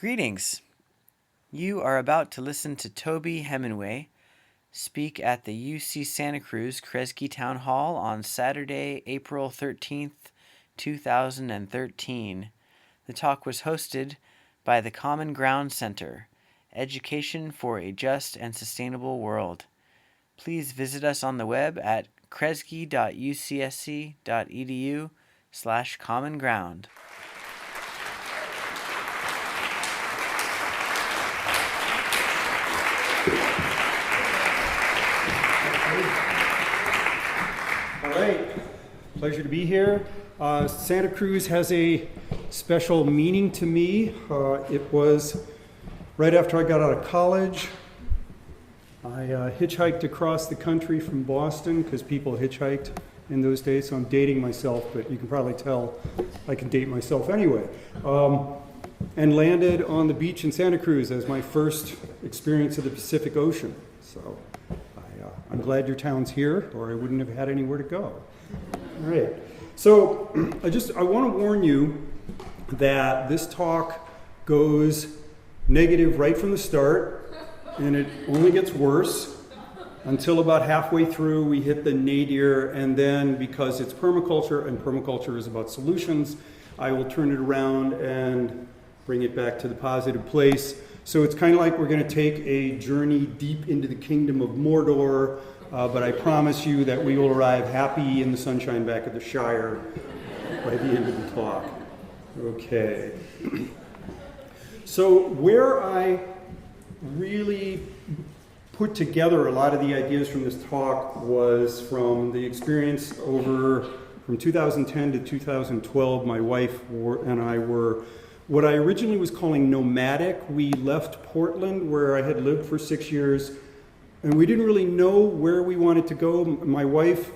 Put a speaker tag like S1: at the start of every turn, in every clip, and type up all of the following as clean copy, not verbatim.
S1: Greetings. You are about to listen to Toby Hemenway speak at the UC Santa Cruz Kresge Town Hall on Saturday, April 13th, 2013. The talk was hosted by the Common Ground Center, Education for a Just and Sustainable World. Please visit us on the web at kresge.ucsc.edu/commonground.
S2: All right, pleasure to be here. Santa Cruz has a special meaning to me. It was right after I got out of college. I hitchhiked across the country from Boston because people hitchhiked in those days, so I'm dating myself, but you can probably tell I can date myself anyway. And landed on the beach in Santa Cruz as my first experience of the Pacific Ocean. So I'm glad your town's here, or I wouldn't have had anywhere to go. All right. So I want to warn you that this talk goes negative right from the start, and it only gets worse until about halfway through we hit the nadir, and then because it's permaculture, and permaculture is about solutions, I will turn it around and bring it back to the positive place. So it's kind of like we're going to take a journey deep into the kingdom of Mordor, but I promise you that we will arrive happy in the sunshine back at the Shire by the end of the talk. Okay. So where I really put together a lot of the ideas from this talk was from the experience from 2010 to 2012. My wife and I were what I originally was calling nomadic. We left Portland, where I had lived for 6 years, and we didn't really know where we wanted to go. My wife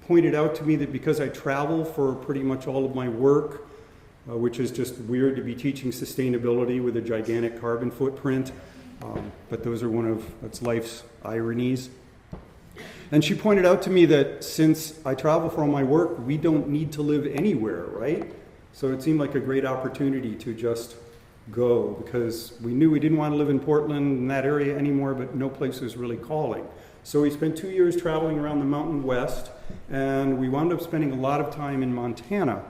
S2: pointed out to me that because I travel for pretty much all of my work, which is just weird to be teaching sustainability with a gigantic carbon footprint, but that's life's ironies. And she pointed out to me that since I travel for all my work, we don't need to live anywhere, right? So it seemed like a great opportunity to just go, because we knew we didn't want to live in Portland, in that area anymore, but no place was really calling. So we spent 2 years traveling around the Mountain West, and we wound up spending a lot of time in Montana.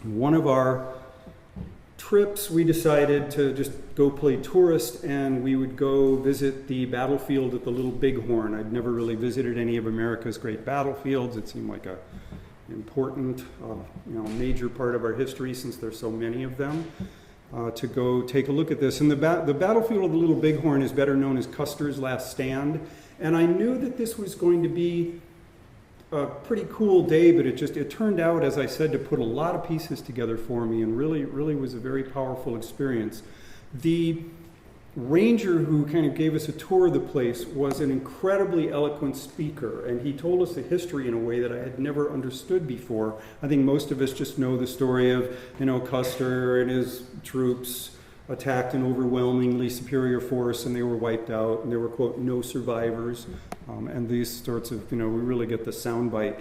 S2: One of our trips, we decided to just go play tourist, and we would go visit the battlefield at the Little Bighorn. I'd never really visited any of America's great battlefields. It seemed like a important, major part of our history, since there's so many of them, to go take a look at this. And the battlefield of the Little Bighorn is better known as Custer's Last Stand. And I knew that this was going to be a pretty cool day, but it turned out, as I said, to put a lot of pieces together for me, and really was a very powerful experience. The ranger who kind of gave us a tour of the place was an incredibly eloquent speaker, and he told us the history in a way that I had never understood before. I think most of us just know the story of, Custer and his troops attacked an overwhelmingly superior force, and they were wiped out, and there were, quote, no survivors, and these sorts of, we really get the soundbite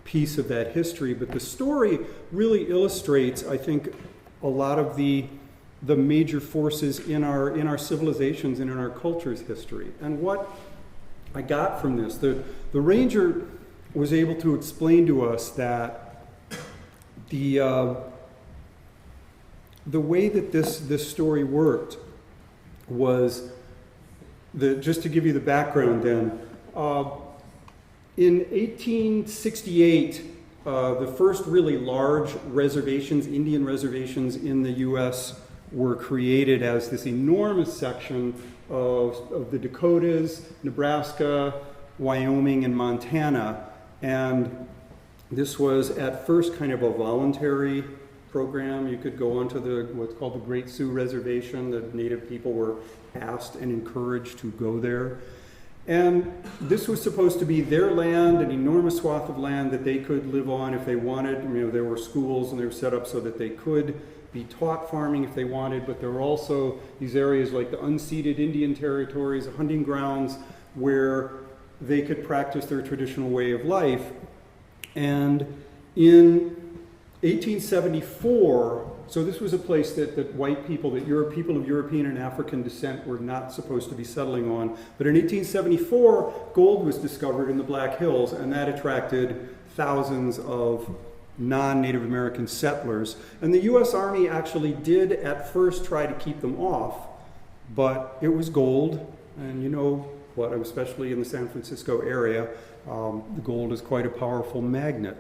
S2: piece of that history. But the story really illustrates, I think, a lot of the major forces in our civilizations and in our culture's history. And what I got from this, the ranger was able to explain to us that the way that this story worked was just to give you the background then, in 1868, the first really large reservations, Indian reservations in the U.S., were created as this enormous section of the Dakotas, Nebraska, Wyoming, and Montana. And this was at first kind of a voluntary program. You could go onto what's called the Great Sioux Reservation. The Native people were asked and encouraged to go there. And this was supposed to be their land, an enormous swath of land that they could live on if they wanted. There were schools, and they were set up so that they could be taught farming if they wanted, but there were also these areas like the unceded Indian territories, hunting grounds, where they could practice their traditional way of life. And in 1874, So this was a place that white people, people of European and African descent were not supposed to be settling on. But in 1874, gold was discovered in the Black Hills, and that attracted thousands of non-Native American settlers. And the U.S. Army actually did at first try to keep them off, but it was gold, and you know what, especially in the San Francisco area, the gold is quite a powerful magnet.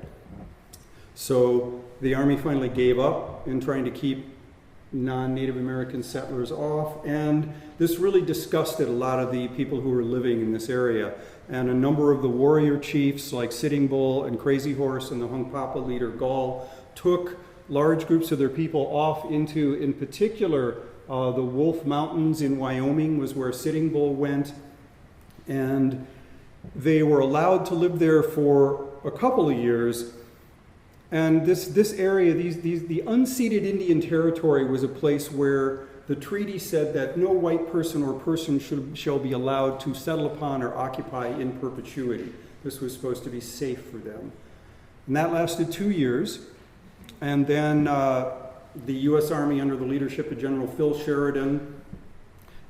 S2: So the Army finally gave up in trying to keep non-Native American settlers off, and this really disgusted a lot of the people who were living in this area. And a number of the warrior chiefs like Sitting Bull and Crazy Horse and the Hunkpapa leader Gall took large groups of their people off into, in particular, the Wolf Mountains in Wyoming was where Sitting Bull went, and they were allowed to live there for a couple of years. And this area, the unceded Indian territory, was a place where the treaty said that no white person or person shall be allowed to settle upon or occupy in perpetuity. This was supposed to be safe for them. And that lasted 2 years. And then the U.S. Army, under the leadership of General Phil Sheridan,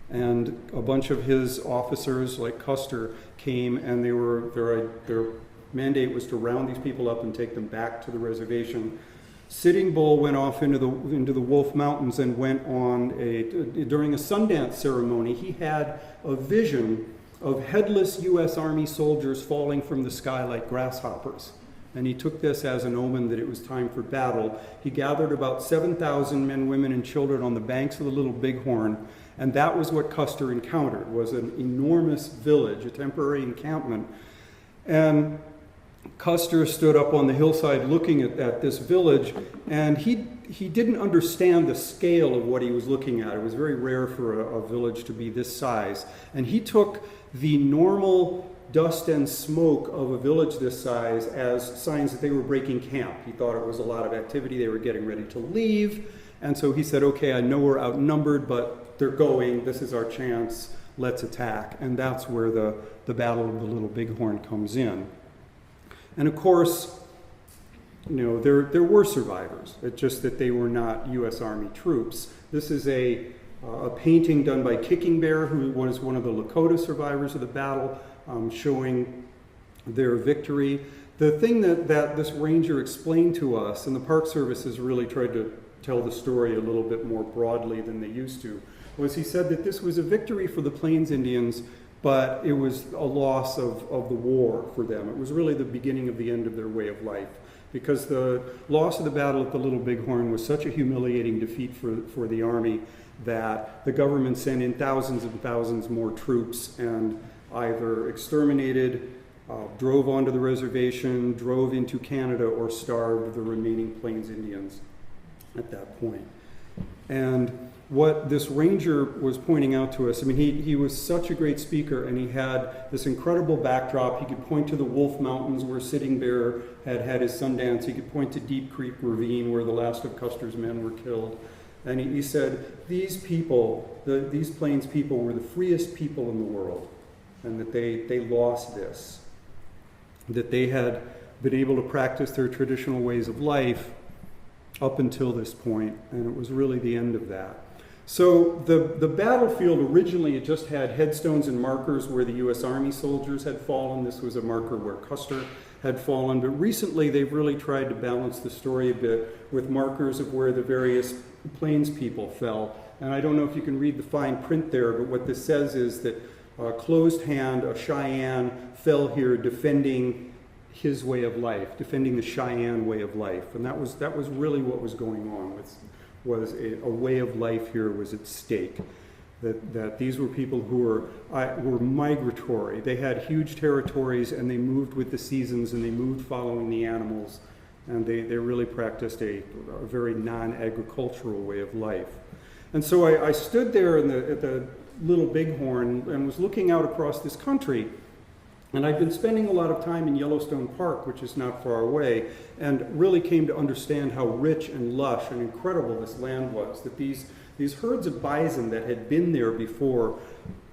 S2: and a bunch of his officers like Custer came, and their mandate was to round these people up and take them back to the reservation. Sitting Bull went off into the Wolf Mountains and went on during a Sundance ceremony, he had a vision of headless U.S. Army soldiers falling from the sky like grasshoppers. And he took this as an omen that it was time for battle. He gathered about 7,000 men, women, and children on the banks of the Little Bighorn, and that was what Custer encountered, was an enormous village, a temporary encampment. And Custer stood up on the hillside looking at this village, and he didn't understand the scale of what he was looking at. It was very rare for a village to be this size. And he took the normal dust and smoke of a village this size as signs that they were breaking camp. He thought it was a lot of activity. They were getting ready to leave. And so he said, okay, I know we're outnumbered, but they're going. This is our chance. Let's attack. And that's where the Battle of the Little Bighorn comes in. And of course, you know, there were survivors. It's just that they were not U.S. Army troops. This is a painting done by Kicking Bear, who was one of the Lakota survivors of the battle, showing their victory. The thing that this ranger explained to us, and the Park Service has really tried to tell the story a little bit more broadly than they used to, was he said that this was a victory for the Plains Indians, but it was a loss of the war for them. It was really the beginning of the end of their way of life, because the loss of the battle at the Little Bighorn was such a humiliating defeat for the Army that the government sent in thousands and thousands more troops and either exterminated, drove onto the reservation, drove into Canada, or starved the remaining Plains Indians at that point. And what this ranger was pointing out to us, I mean, he was such a great speaker, and he had this incredible backdrop. He could point to the Wolf Mountains where Sitting Bear had his Sundance. He could point to Deep Creek Ravine where the last of Custer's men were killed. And he said, these people, these Plains people, were the freest people in the world, and that they lost this, that they had been able to practice their traditional ways of life up until this point, and it was really the end of that. So the battlefield originally, it just had headstones and markers where the U.S. Army soldiers had fallen. This was a marker where Custer had fallen. But recently they've really tried to balance the story a bit with markers of where the various Plains people fell. And I don't know if you can read the fine print there, but what this says is that Closed Hand, a Cheyenne, fell here defending his way of life, defending the Cheyenne way of life. And that was really what was going on. Was a way of life here was at stake. That these were people who were migratory. They had huge territories, and they moved with the seasons, and they moved following the animals, and they really practiced a very non-agricultural way of life. And so I stood there at the Little Bighorn and was looking out across this country. And I've been spending a lot of time in Yellowstone Park, which is not far away, and really came to understand how rich and lush and incredible this land was, that these herds of bison that had been there before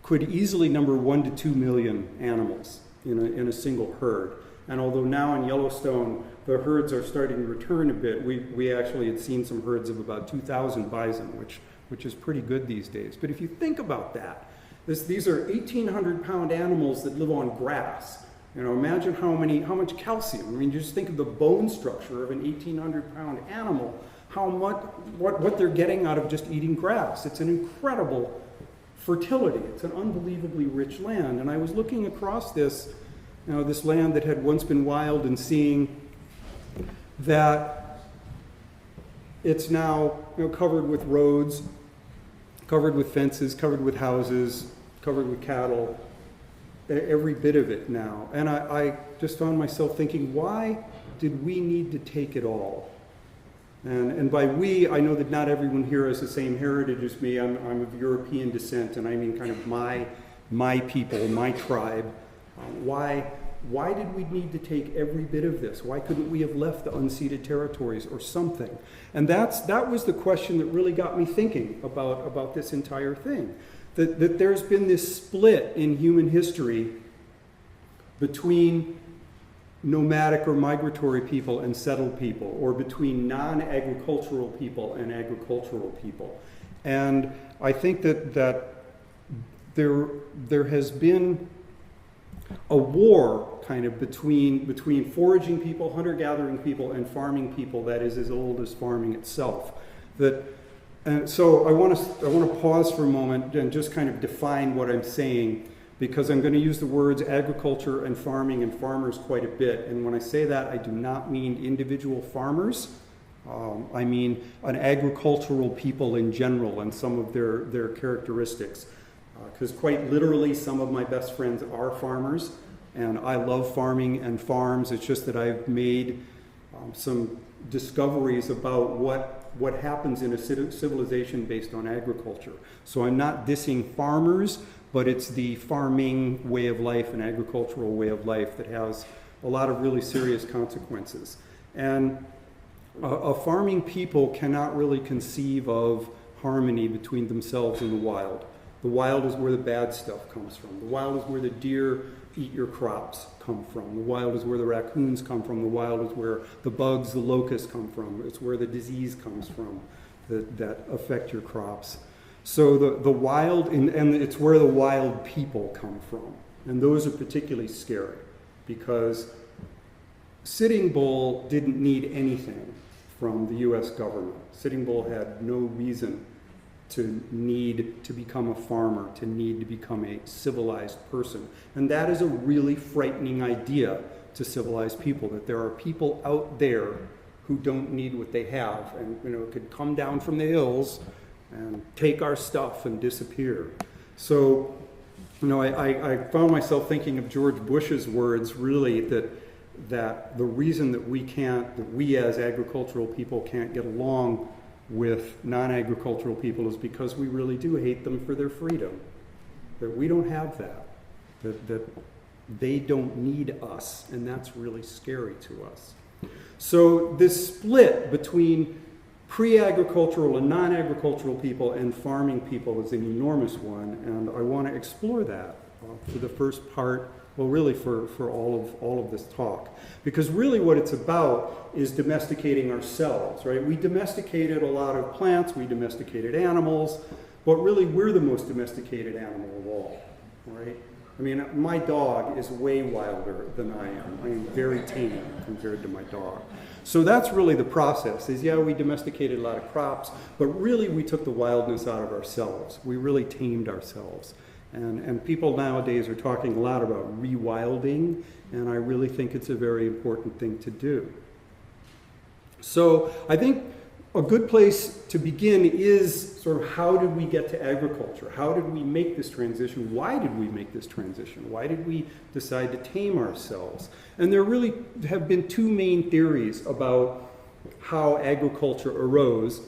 S2: could easily number 1 to 2 million animals in a single herd. And although now in Yellowstone the herds are starting to return a bit, we actually had seen some herds of about 2,000 bison, which is pretty good these days. But if you think about that, these are 1,800-pound animals that live on grass. Imagine how much calcium. I mean, just think of the bone structure of an 1,800-pound animal, what they're getting out of just eating grass. It's an incredible fertility. It's an unbelievably rich land. And I was looking across this land that had once been wild and seeing that it's now covered with roads, covered with fences, covered with houses, covered with cattle, every bit of it now. And I just found myself thinking, why did we need to take it all? And by we, I know that not everyone here has the same heritage as me. I'm of European descent, and I mean kind of my people, my tribe. Why did we need to take every bit of this? Why couldn't we have left the unceded territories or something? And that was the question that really got me thinking about this entire thing. That there's been this split in human history between nomadic or migratory people and settled people, or between non-agricultural people and agricultural people. And I think that there has been a war kind of between foraging people, hunter-gathering people, and farming people that is as old as farming itself. And so I want to pause for a moment and just kind of define what I'm saying, because I'm going to use the words agriculture and farming and farmers quite a bit. And when I say that, I do not mean individual farmers. I mean an agricultural people in general and some of their characteristics. Because quite literally, some of my best friends are farmers, and I love farming and farms. It's just that I've made some discoveries about what happens in a civilization based on agriculture. So I'm not dissing farmers, but it's the farming way of life and agricultural way of life that has a lot of really serious consequences. And a farming people cannot really conceive of harmony between themselves and the wild. The wild is where the bad stuff comes from. The wild is where the deer eat your crops come from. The wild is where the raccoons come from. The wild is where the bugs, the locusts come from. It's where the disease comes from that affect your crops. So the wild, and it's where the wild people come from. And those are particularly scary, because Sitting Bull didn't need anything from the U.S. government. Sitting Bull had no reason to need to become a farmer, to need to become a civilized person. And that is a really frightening idea to civilized people, that there are people out there who don't need what they have and could come down from the hills and take our stuff and disappear. So, I found myself thinking of George Bush's words, really, that the reason that we as agricultural people can't get along with non-agricultural people is because we really do hate them for their freedom. That we don't have that they don't need us, and that's really scary to us. So this split between pre-agricultural and non-agricultural people and farming people is an enormous one, and I want to explore that for the first part, well, really for all of this talk. Because really what it's about is domesticating ourselves, right? We domesticated a lot of plants, we domesticated animals, but really we're the most domesticated animal of all, right? I mean, my dog is way wilder than I am. I am very tame compared to my dog. So that's really the process, is we domesticated a lot of crops, but really we took the wildness out of ourselves. We really tamed ourselves. And people nowadays are talking a lot about rewilding, and I really think it's a very important thing to do. So I think a good place to begin is sort of, how did we get to agriculture? How did we make this transition? Why did we make this transition? Why did we decide to tame ourselves? And there really have been two main theories about how agriculture arose.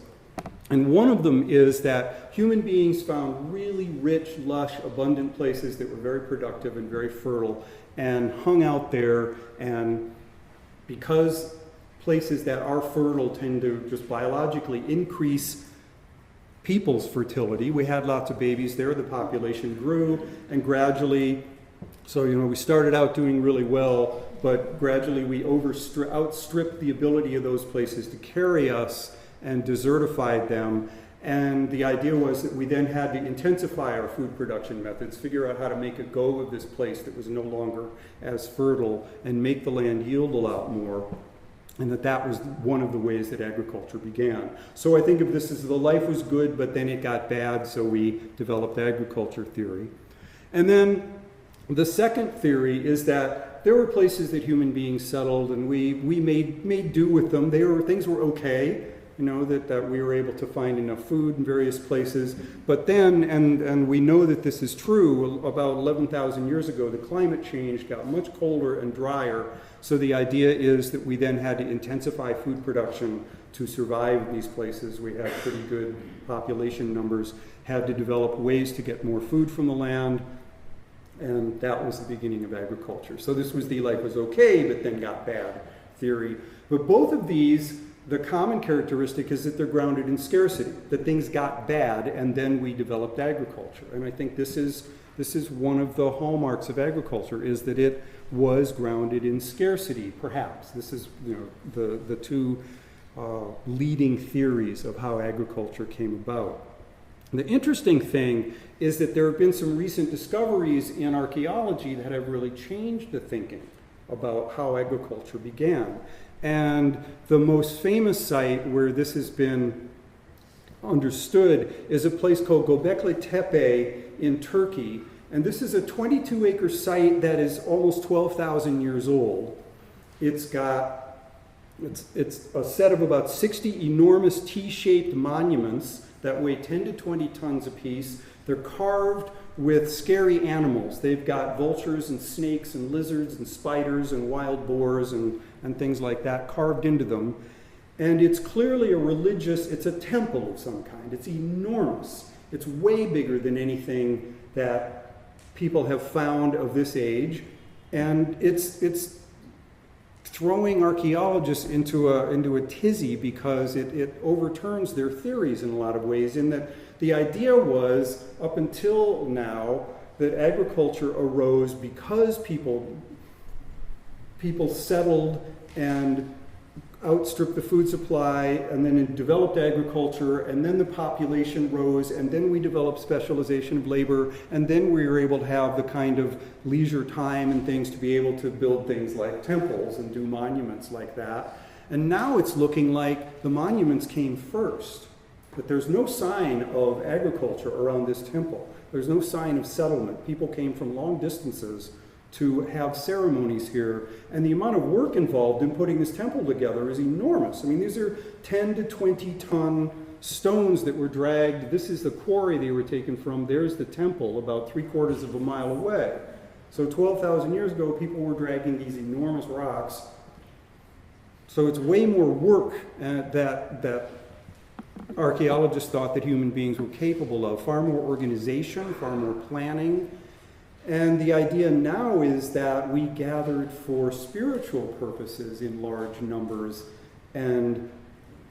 S2: And one of them is that human beings found really rich, lush, abundant places that were very productive and very fertile and hung out there. And because places that are fertile tend to just biologically increase people's fertility, we had lots of babies there, the population grew, and gradually, so we started out doing really well, but gradually we outstripped the ability of those places to carry us and desertified them. And the idea was that we then had to intensify our food production methods, figure out how to make a go of this place that was no longer as fertile, and make the land yield a lot more. And that was one of the ways that agriculture began. So I think of this as the life was good, but then it got bad, so we developed agriculture theory. And then the second theory is that there were places that human beings settled, and we made do with them. Things were okay, that we were able to find enough food in various places. But then, and we know that this is true, about 11,000 years ago, the climate changed, got much colder and drier. So the idea is that we then had to intensify food production to survive in these places. We had pretty good population numbers, had to develop ways to get more food from the land, and that was the beginning of agriculture. So this was the life was okay, but then got bad theory. But both of these, the common characteristic is that they're grounded in scarcity, that things got bad and then we developed agriculture. And I think this is one of the hallmarks of agriculture, is that it was grounded in scarcity, perhaps. This is the two leading theories of how agriculture came about. The interesting thing is that there have been some recent discoveries in archaeology that have really changed the thinking about how agriculture began. And the most famous site where this has been understood is a place called Göbekli Tepe in Turkey. And this is a 22-acre site that is almost 12,000 years old. It's a set of about 60 enormous T-shaped monuments that weigh 10 to 20 tons apiece. They're carved with scary animals. They've got vultures and snakes and lizards and spiders and wild boars and things like that carved into them. And it's clearly it's a temple of some kind. It's enormous. It's way bigger than anything that people have found of this age. And it's throwing archaeologists into a tizzy because it overturns their theories in a lot of ways, in that the idea was, up until now, that agriculture arose because people settled and outstripped the food supply, and then it developed agriculture, and then the population rose, and then we developed specialization of labor, and then we were able to have the kind of leisure time and things to be able to build things like temples and do monuments like that. And now it's looking like the monuments came first, but there's no sign of agriculture around this temple. There's no sign of settlement. People came from long distances to have ceremonies here, and the amount of work involved in putting this temple together is enormous. I mean, these are 10 to 20 ton stones that were dragged. This is the quarry they were taken from. There's the temple about 3/4 of a mile away. So 12,000 years ago, people were dragging these enormous rocks. So it's way more work that archaeologists thought that human beings were capable of. Far more organization, far more planning. And the idea now is that we gathered for spiritual purposes in large numbers, and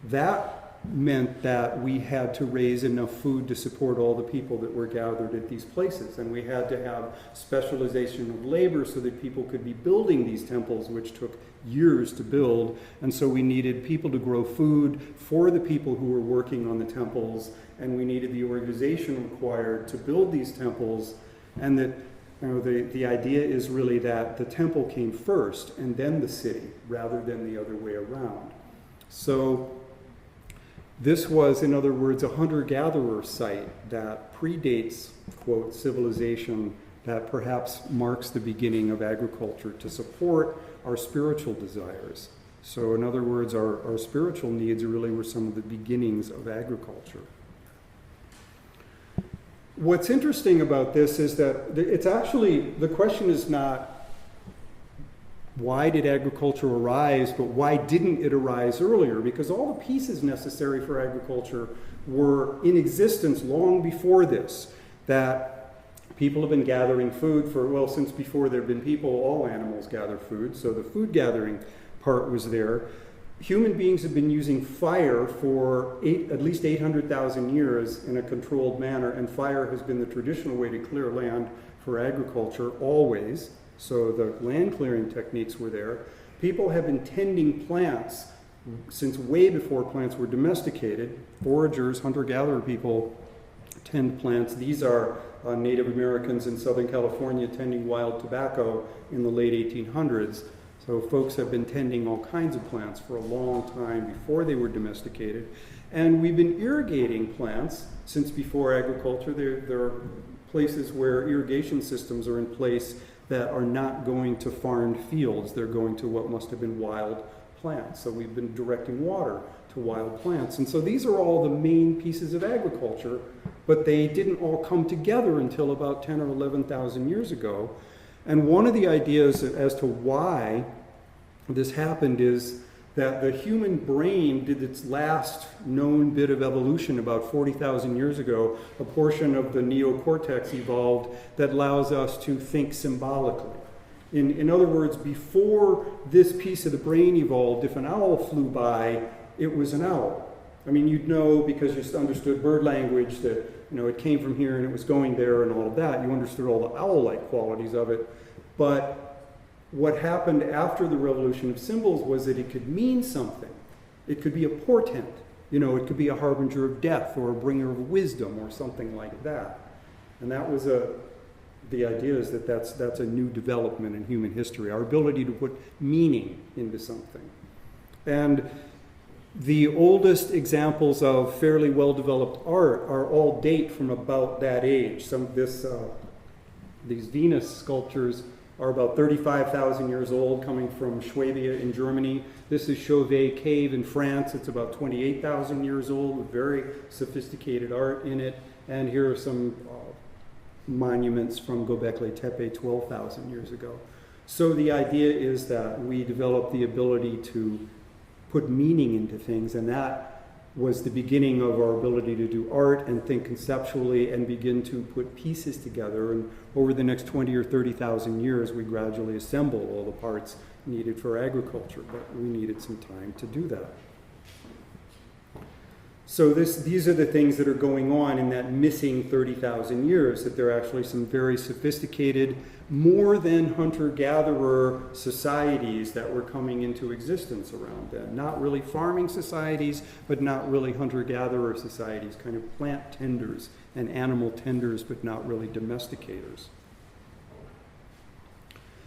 S2: that meant that we had to raise enough food to support all the people that were gathered at these places. And we had to have specialization of labor so that people could be building these temples, which took years to build. And so we needed people to grow food for the people who were working on the temples, and we needed the organization required to build these temples. And that the idea is really that the temple came first and then the city, rather than the other way around. So this was, in other words, a hunter-gatherer site that predates, quote, civilization, that perhaps marks the beginning of agriculture to support our spiritual desires. So in other words, our spiritual needs really were some of the beginnings of agriculture. What's interesting about this is that it's actually, the question is not why did agriculture arise, but why didn't it arise earlier? Because all the pieces necessary for agriculture were in existence long before this. That people have been gathering food since before there have been people, all animals gather food, so the food gathering part was there. Human beings have been using fire for at least 800,000 years in a controlled manner, and fire has been the traditional way to clear land for agriculture always. So the land clearing techniques were there. People have been tending plants since way before plants were domesticated. Foragers, hunter-gatherer people tend plants. These are Native Americans in Southern California tending wild tobacco in the late 1800s. So folks have been tending all kinds of plants for a long time before they were domesticated. And we've been irrigating plants since before agriculture. There are places where irrigation systems are in place that are not going to farmed fields. They're going to what must have been wild plants. So we've been directing water to wild plants. And so these are all the main pieces of agriculture, but they didn't all come together until about 10 or 11,000 years ago. And one of the ideas as to why this happened is that the human brain did its last known bit of evolution about 40,000 years ago. A portion of the neocortex evolved that allows us to think symbolically. In other words, before this piece of the brain evolved, if an owl flew by, it was an owl. I mean, you'd know because you understood bird language that, it came from here and it was going there and all of that. You understood all the owl-like qualities of it. But what happened after the revolution of symbols was that it could mean something. It could be a portent. It could be a harbinger of death or a bringer of wisdom or something like that. And that was the idea is that that's a new development in human history, our ability to put meaning into something. And the oldest examples of fairly well-developed art are all date from about that age. Some of these Venus sculptures are about 35,000 years old, coming from Schwabia in Germany. This is Chauvet Cave in France. It's about 28,000 years old with very sophisticated art in it. And here are some monuments from Göbekli Tepe 12,000 years ago. So the idea is that we develop the ability to put meaning into things, and that was the beginning of our ability to do art and think conceptually and begin to put pieces together. And over the next 20 or 30,000 years, we gradually assemble all the parts needed for agriculture, but we needed some time to do that. So these are the things that are going on in that missing 30,000 years, that there are actually some very sophisticated, more than hunter-gatherer societies that were coming into existence around then. Not really farming societies, but not really hunter-gatherer societies, kind of plant tenders and animal tenders, but not really domesticators.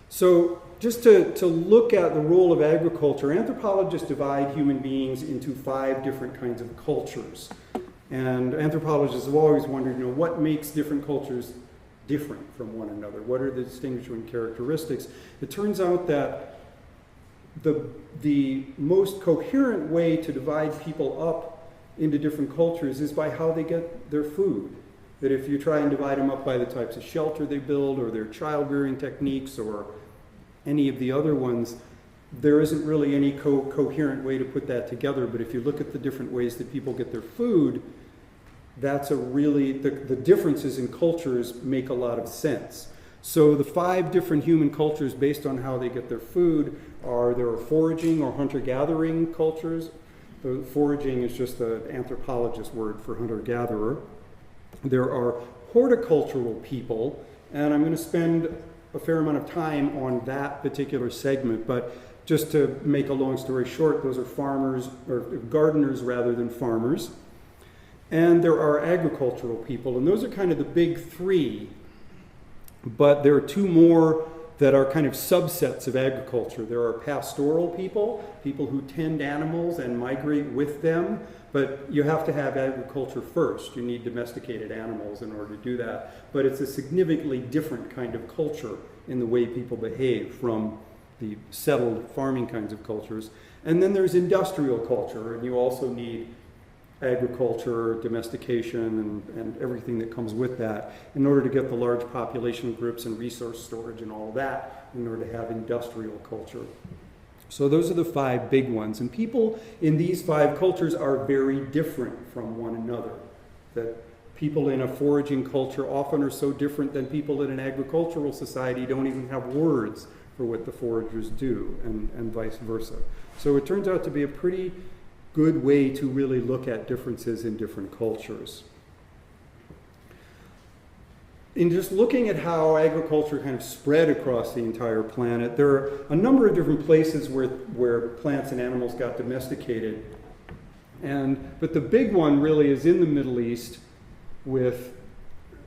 S2: So just to look at the role of agriculture, anthropologists divide human beings into 5 different kinds of cultures. And anthropologists have always wondered, what makes different cultures different from one another? What are the distinguishing characteristics? It turns out that the most coherent way to divide people up into different cultures is by how they get their food. That if you try and divide them up by the types of shelter they build or their child-rearing techniques or any of the other ones, there isn't really any coherent way to put that together. But if you look at the different ways that people get their food, that's the differences in cultures make a lot of sense. So the 5 different human cultures based on how they get their food there are foraging or hunter-gathering cultures. The foraging is just an anthropologist word for hunter-gatherer. There are horticultural people, and I'm going to spend a fair amount of time on that particular segment, but just to make a long story short, those are farmers, or gardeners rather than farmers. And there are agricultural people, and those are kind of the big 3, but there are 2 more that are kind of subsets of agriculture. There are pastoral people who tend animals and migrate with them, but you have to have agriculture first. You need domesticated animals in order to do that. But it's a significantly different kind of culture in the way people behave from the settled farming kinds of cultures. And then there's industrial culture, and you also need agriculture, domestication, and everything that comes with that in order to get the large population groups and resource storage and all that in order to have industrial culture. So those are the 5 big ones. And people in these 5 cultures are very different from one another. That people in a foraging culture often are so different than people in an agricultural society don't even have words for what the foragers do, and vice versa. So it turns out to be a pretty good way to really look at differences in different cultures. in just looking at how agriculture kind of spread across the entire planet, there are a number of different places where plants and animals got domesticated. But the big one really is in the Middle East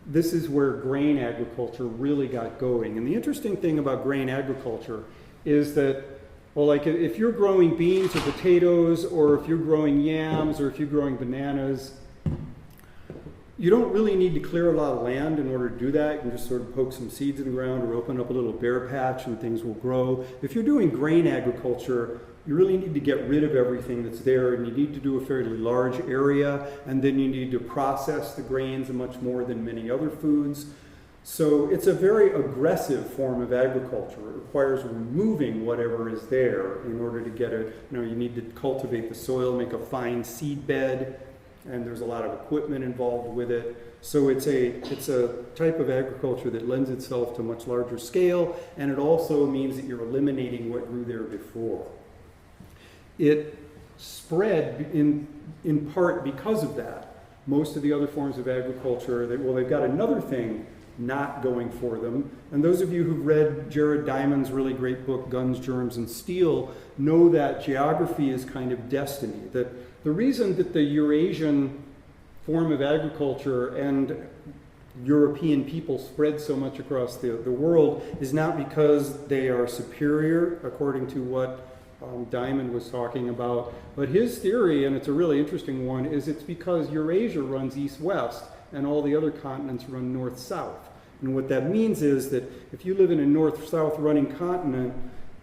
S2: this is where grain agriculture really got going. And the interesting thing about grain agriculture is that, well, like if you're growing beans or potatoes, or if you're growing yams, or if you're growing bananas, you don't really need to clear a lot of land in order to do that. You can just sort of poke some seeds in the ground or open up a little bare patch and things will grow. If you're doing grain agriculture, you really need to get rid of everything that's there, and you need to do a fairly large area, and then you need to process the grains much more than many other foods. So it's a very aggressive form of agriculture. It requires removing whatever is there in order to get it. You need to cultivate the soil, make a fine seed bed, and there's a lot of equipment involved with it. So it's a type of agriculture that lends itself to much larger scale, and it also means that you're eliminating what grew there before. It spread in part because of that. Most of the other forms of agriculture, they've got another thing not going for them. And those of you who've read Jared Diamond's really great book, Guns, Germs, and Steel, know that geography is kind of destiny. That the reason that the Eurasian form of agriculture and European people spread so much across the world is not because they are superior, according to what Diamond was talking about, but his theory, and it's a really interesting one, is it's because Eurasia runs east-west and all the other continents run north-south. And what that means is that if you live in a north-south running continent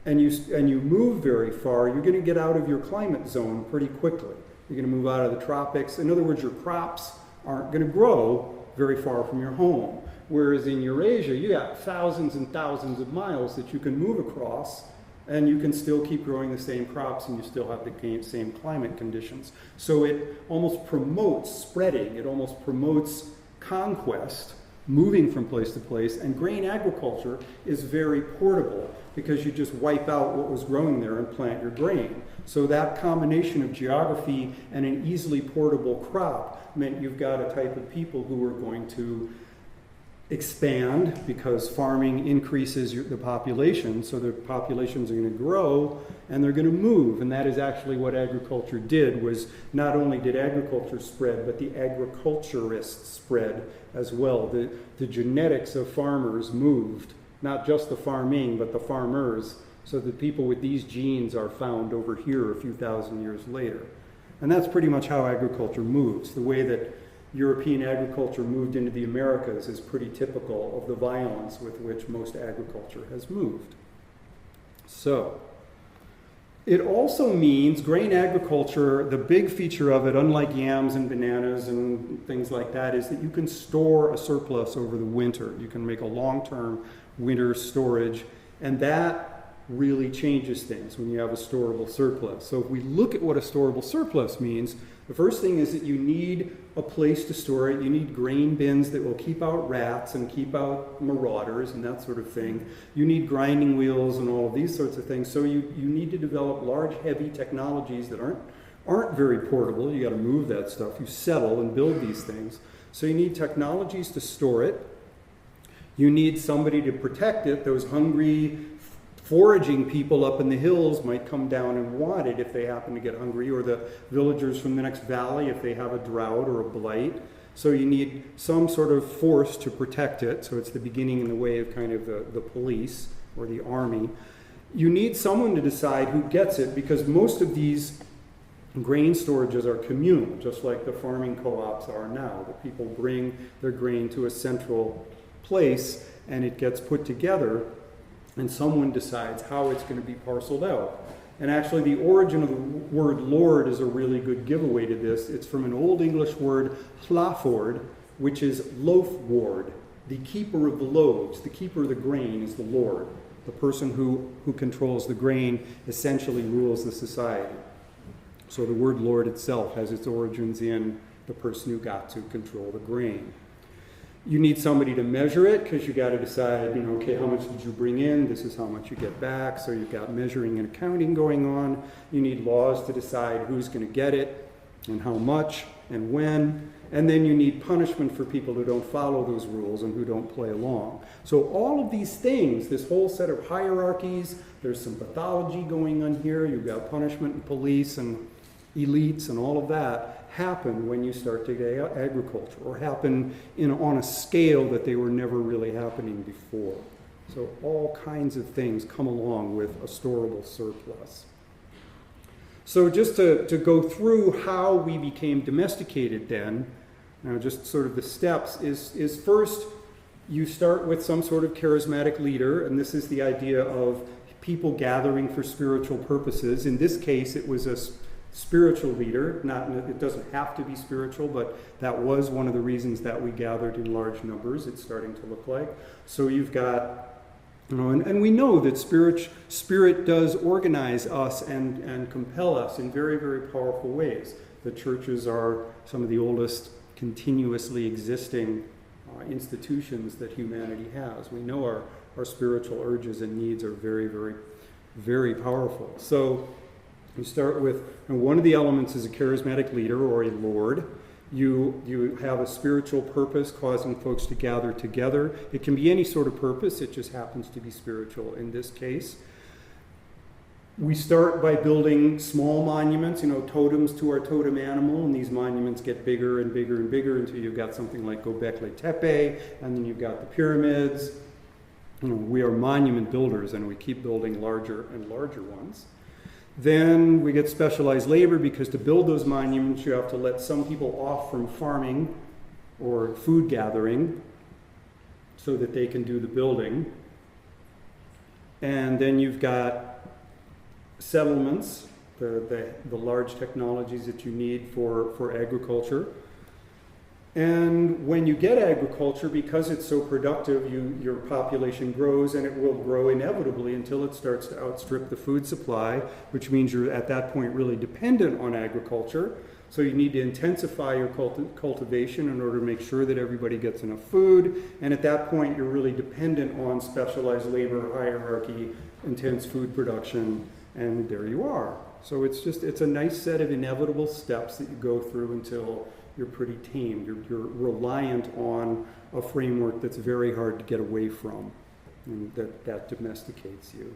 S2: and you move very far, you're going to get out of your climate zone pretty quickly. You're going to move out of the tropics. In other words, your crops aren't going to grow very far from your home. Whereas in Eurasia, you got thousands and thousands of miles that you can move across, and you can still keep growing the same crops, and you still have the same climate conditions. So it almost promotes spreading. It almost promotes conquest, moving from place to place. And grain agriculture is very portable because you just wipe out what was growing there and plant your grain. So that combination of geography and an easily portable crop meant you've got a type of people who are going to expand because farming increases the population, so the populations are going to grow and they're going to move. And that is actually what agriculture did, was not only did agriculture spread, but the agriculturists spread as well. The genetics of farmers moved, not just the farming, but the farmers, so that people with these genes are found over here a few thousand years later. And that's pretty much how agriculture moves. The way that European agriculture moved into the Americas is pretty typical of the violence with which most agriculture has moved. So, it also means grain agriculture, the big feature of it, unlike yams and bananas and things like that, is that you can store a surplus over the winter. You can make a long-term winter storage, and that really changes things when you have a storable surplus. So if we look at what a storable surplus means, the first thing is that you need a place to store it. You need grain bins that will keep out rats and keep out marauders and that sort of thing. You need grinding wheels and all of these sorts of things. So you need to develop large, heavy technologies that aren't very portable. You got to move that stuff. You settle and build these things. So you need technologies to store it. You need somebody to protect it. Those hungry, foraging people up in the hills might come down and want it if they happen to get hungry, or the villagers from the next valley if they have a drought or a blight. So you need some sort of force to protect it. So it's the beginning in the way of kind of the police or the army. You need someone to decide who gets it, because most of these grain storages are communal, just like the farming co-ops are now. The people bring their grain to a central place and it gets put together, and someone decides how it's going to be parceled out. And actually the origin of the word lord is a really good giveaway to this. It's from an Old English word, hlaford, which is loaf ward. The keeper of the loaves, the keeper of the grain is the lord. The person who controls the grain essentially rules the society. So the word lord itself has its origins in the person who got to control the grain. You need somebody to measure it, because you got to decide, okay, how much did you bring in? This is how much you get back. So you've got measuring and accounting going on. You need laws to decide who's going to get it and how much and when. And then you need punishment for people who don't follow those rules and who don't play along. So all of these things, this whole set of hierarchies, there's some pathology going on here. You've got punishment and police and elites and all of that happen when you start to get agriculture, or happen on a scale that they were never really happening before. So all kinds of things come along with a storable surplus. So just to go through how we became domesticated then, now just sort of the steps is first you start with some sort of charismatic leader, and this is the idea of people gathering for spiritual purposes. In this case, it was a spiritual leader. It doesn't have to be spiritual, but that was one of the reasons that we gathered in large numbers. It's starting to look like. So you've got, and we know that spirit does organize us and compel us in very, very powerful ways. The churches are some of the oldest continuously existing institutions that humanity has. We know our spiritual urges and needs are very, very, very powerful. So you start with, and one of the elements is a charismatic leader or a lord. You have a spiritual purpose causing folks to gather together. It can be any sort of purpose. It just happens to be spiritual in this case. We start by building small monuments, totems to our totem animal, and these monuments get bigger and bigger and bigger until you've got something like Göbekli Tepe, and then you've got the pyramids. We are monument builders, and we keep building larger and larger ones. Then we get specialized labor, because to build those monuments, you have to let some people off from farming or food gathering so that they can do the building. And then you've got settlements, the large technologies that you need for agriculture. And when you get agriculture, because it's so productive, your population grows, and it will grow inevitably until it starts to outstrip the food supply, which means you're at that point really dependent on agriculture. So you need to intensify your cultivation in order to make sure that everybody gets enough food. And at that point, you're really dependent on specialized labor, hierarchy, intense food production, and there you are. So it's a nice set of inevitable steps that you go through until you're pretty tamed. You're reliant on a framework that's very hard to get away from, and that domesticates you.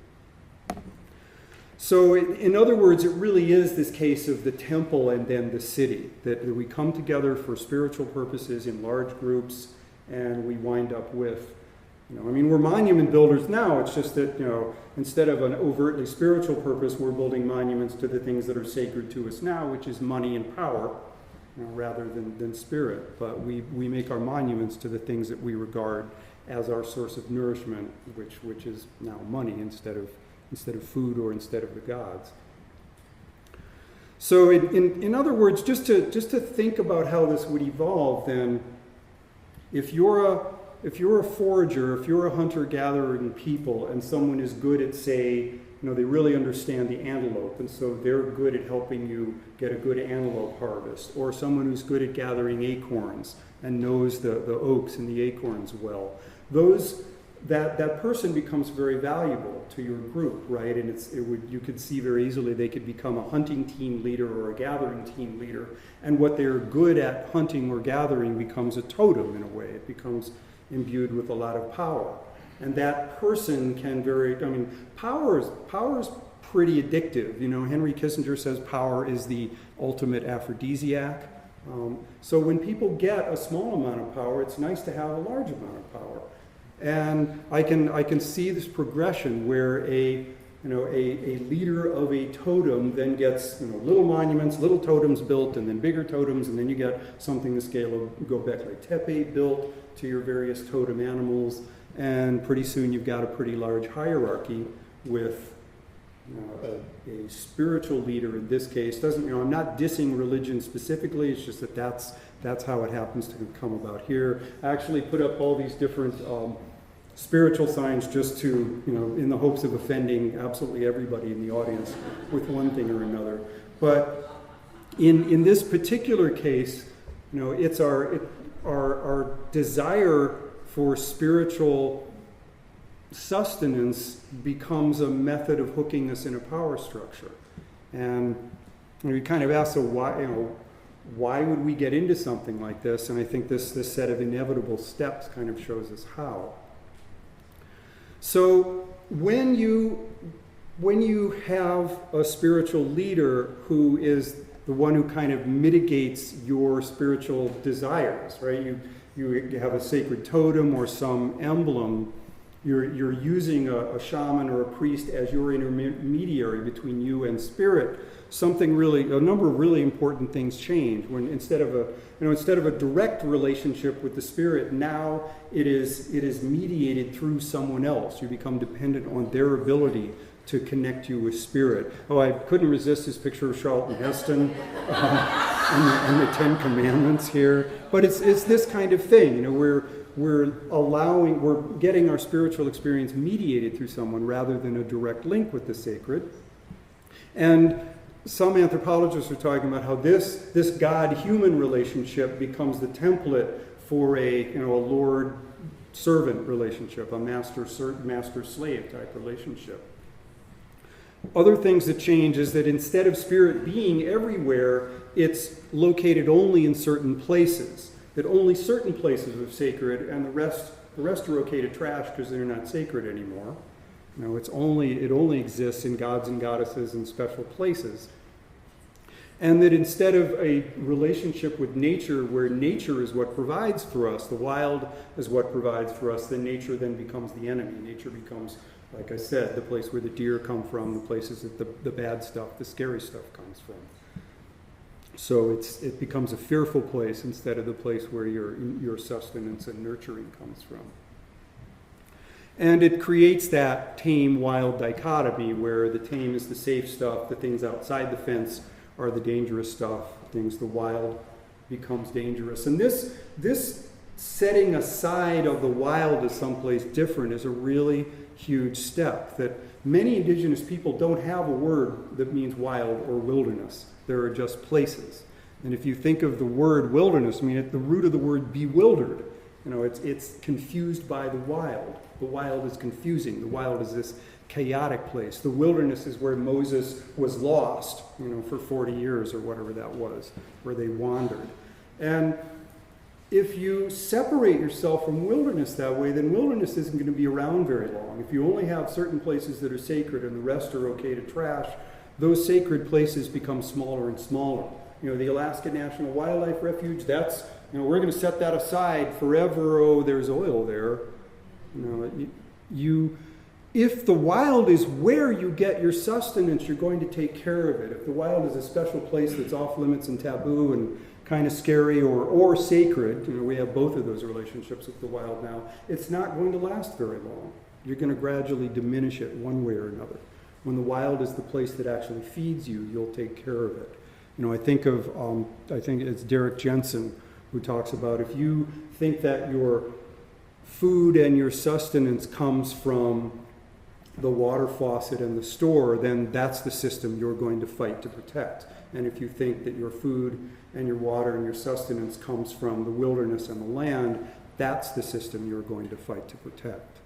S2: So in other words, it really is this case of the temple and then the city, that we come together for spiritual purposes in large groups, and we wind up with, we're monument builders now. It's just that, instead of an overtly spiritual purpose, we're building monuments to the things that are sacred to us now, which is money and power, rather than spirit. But we make our monuments to the things that we regard as our source of nourishment, which is now money instead of food or instead of the gods. So in other words, just to think about how this would evolve, then if you're a forager, if you're a hunter-gatherer in people, and someone is good at, say, they really understand the antelope, and so they're good at helping you get a good antelope harvest, or someone who's good at gathering acorns and knows the oaks and the acorns well, that person becomes very valuable to your group, right? And you could see very easily they could become a hunting team leader or a gathering team leader, and what they're good at hunting or gathering becomes a totem in a way. It becomes imbued with a lot of power. And that person can power is pretty addictive. Henry Kissinger says power is the ultimate aphrodisiac. So when people get a small amount of power, it's nice to have a large amount of power. And I can see this progression where a leader of a totem then gets little monuments, little totems built, and then bigger totems, and then you get something the scale of Göbekli Tepe built to your various totem animals, and pretty soon you've got a pretty large hierarchy with a spiritual leader in this case. I'm not dissing religion specifically, it's just that's how it happens to come about here. I actually put up all these different spiritual signs just to, in the hopes of offending absolutely everybody in the audience with one thing or another. But in this particular case, it's our desire for spiritual sustenance becomes a method of hooking us in a power structure. And we kind of ask, so why would we get into something like this? And I think this set of inevitable steps kind of shows us how. So when you have a spiritual leader who is the one who kind of mitigates your spiritual desires, right? You have a sacred totem or some emblem. You're using a shaman or a priest as your intermediary between you and spirit. A number of really important things change when instead of a direct relationship with the spirit, now it is mediated through someone else. You become dependent on their ability to connect you with spirit. Oh, I couldn't resist this picture of Charlton Heston and the Ten Commandments here. But it's this kind of thing. We're getting our spiritual experience mediated through someone rather than a direct link with the sacred. And some anthropologists are talking about how this God-human relationship becomes the template for a Lord-servant relationship, a master-slave type relationship. Other things that change is that instead of spirit being everywhere, it's located only in certain places. That only certain places are sacred, and the rest are okay to trash because they're not sacred anymore. It only exists in gods and goddesses in special places. And that instead of a relationship with nature where nature is what provides for us, the wild is what provides for us, then nature then becomes the enemy. Nature becomes, like I said, the place where the deer come from, the places that the bad stuff, the scary stuff comes from. So it becomes a fearful place instead of the place where your sustenance and nurturing comes from. And it creates that tame-wild dichotomy where the tame is the safe stuff, the things outside the fence are the dangerous stuff, the wild becomes dangerous. And this setting aside of the wild as someplace different is a really huge step, that many indigenous people don't have a word that means wild or wilderness. There are just places. And if you think of the word wilderness, at the root of the word bewildered, it's confused by the wild. The wild is confusing. The wild is this chaotic place. The wilderness is where Moses was lost, for 40 years or whatever that was, where they wandered. And if you separate yourself from wilderness that way, then wilderness isn't going to be around very long. If you only have certain places that are sacred and the rest are okay to trash, those sacred places become smaller and smaller. The Alaska National Wildlife Refuge, that's, we're going to set that aside forever. Oh, there's oil there. If the wild is where you get your sustenance, you're going to take care of it. If the wild is a special place that's off limits and taboo and kind of scary or sacred, we have both of those relationships with the wild now, it's not going to last very long. You're going to gradually diminish it one way or another. When the wild is the place that actually feeds you, you'll take care of it. I think it's Derek Jensen who talks about if you think that your food and your sustenance comes from the water faucet and the store, then that's the system you're going to fight to protect. And if you think that your food and your water and your sustenance comes from the wilderness and the land, that's the system you're going to fight to protect.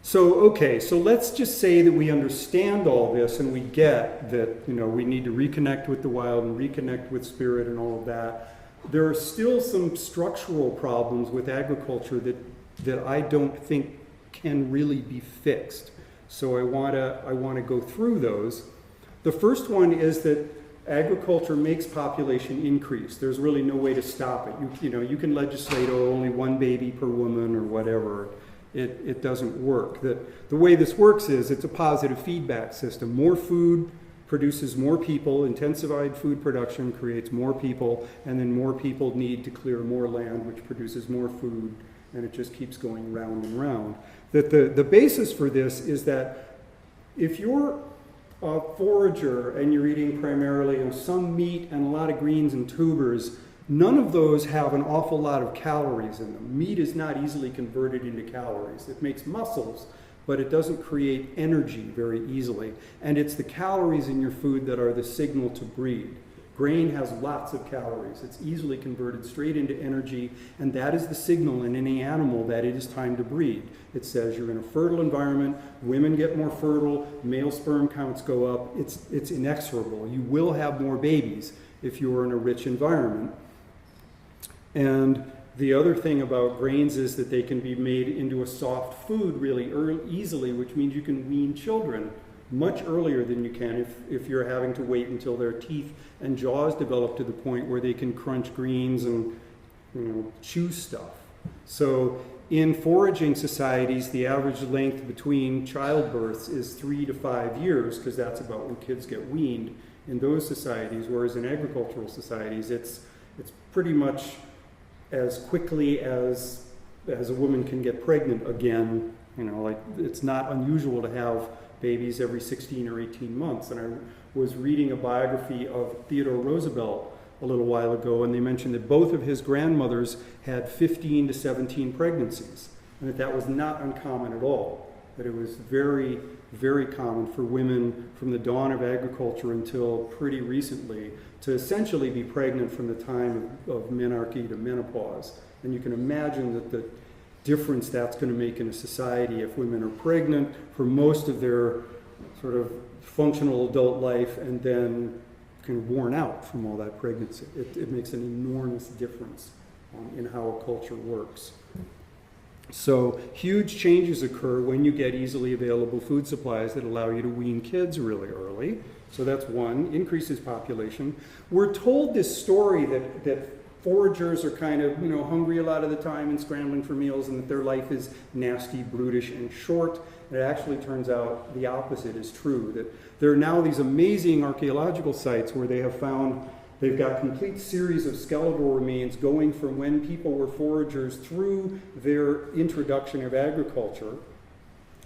S2: So let's just say that we understand all this and we get that, we need to reconnect with the wild and reconnect with spirit and all of that. There are still some structural problems with agriculture that I don't think can really be fixed. So I want to go through those. The first one is that agriculture makes population increase. There's really no way to stop it. You can legislate only one baby per woman or whatever. It doesn't work. The way this works is it's a positive feedback system. More food produces more people, intensified food production creates more people, and then more people need to clear more land, which produces more food, and it just keeps going round and round. That the basis for this is that if you're a forager and you're eating primarily some meat and a lot of greens and tubers, none of those have an awful lot of calories in them. Meat is not easily converted into calories. It makes muscles, but it doesn't create energy very easily. And it's the calories in your food that are the signal to breed. Grain has lots of calories. It's easily converted straight into energy, and that is the signal in any animal that it is time to breed. It says you're in a fertile environment, women get more fertile, male sperm counts go up. It's inexorable. You will have more babies if you're in a rich environment. And the other thing about grains is that they can be made into a soft food really easily, which means you can wean children much earlier than you can if you're having to wait until their teeth and jaws develop to the point where they can crunch greens and chew stuff. So in foraging societies, the average length between childbirths is 3 to 5 years, because that's about when kids get weaned in those societies, whereas in agricultural societies, it's pretty much as quickly as a woman can get pregnant again. Like, it's not unusual to have babies every 16 or 18 months. And I was reading a biography of Theodore Roosevelt a little while ago, and they mentioned that both of his grandmothers had 15 to 17 pregnancies, and that was not uncommon at all, that it was very, very common for women from the dawn of agriculture until pretty recently to essentially be pregnant from the time of menarche to menopause. And you can imagine that the difference that's going to make in a society if women are pregnant for most of their sort of functional adult life and then kind of worn out from all that pregnancy. It makes an enormous difference in how a culture works. So huge changes occur when you get easily available food supplies that allow you to wean kids really early. So that's one, increases population. We're told this story that foragers are kind of, hungry a lot of the time and scrambling for meals, and that their life is nasty, brutish, and short. It actually turns out the opposite is true, that there are now these amazing archaeological sites where they have found, they've got complete series of skeletal remains going from when people were foragers through their introduction of agriculture.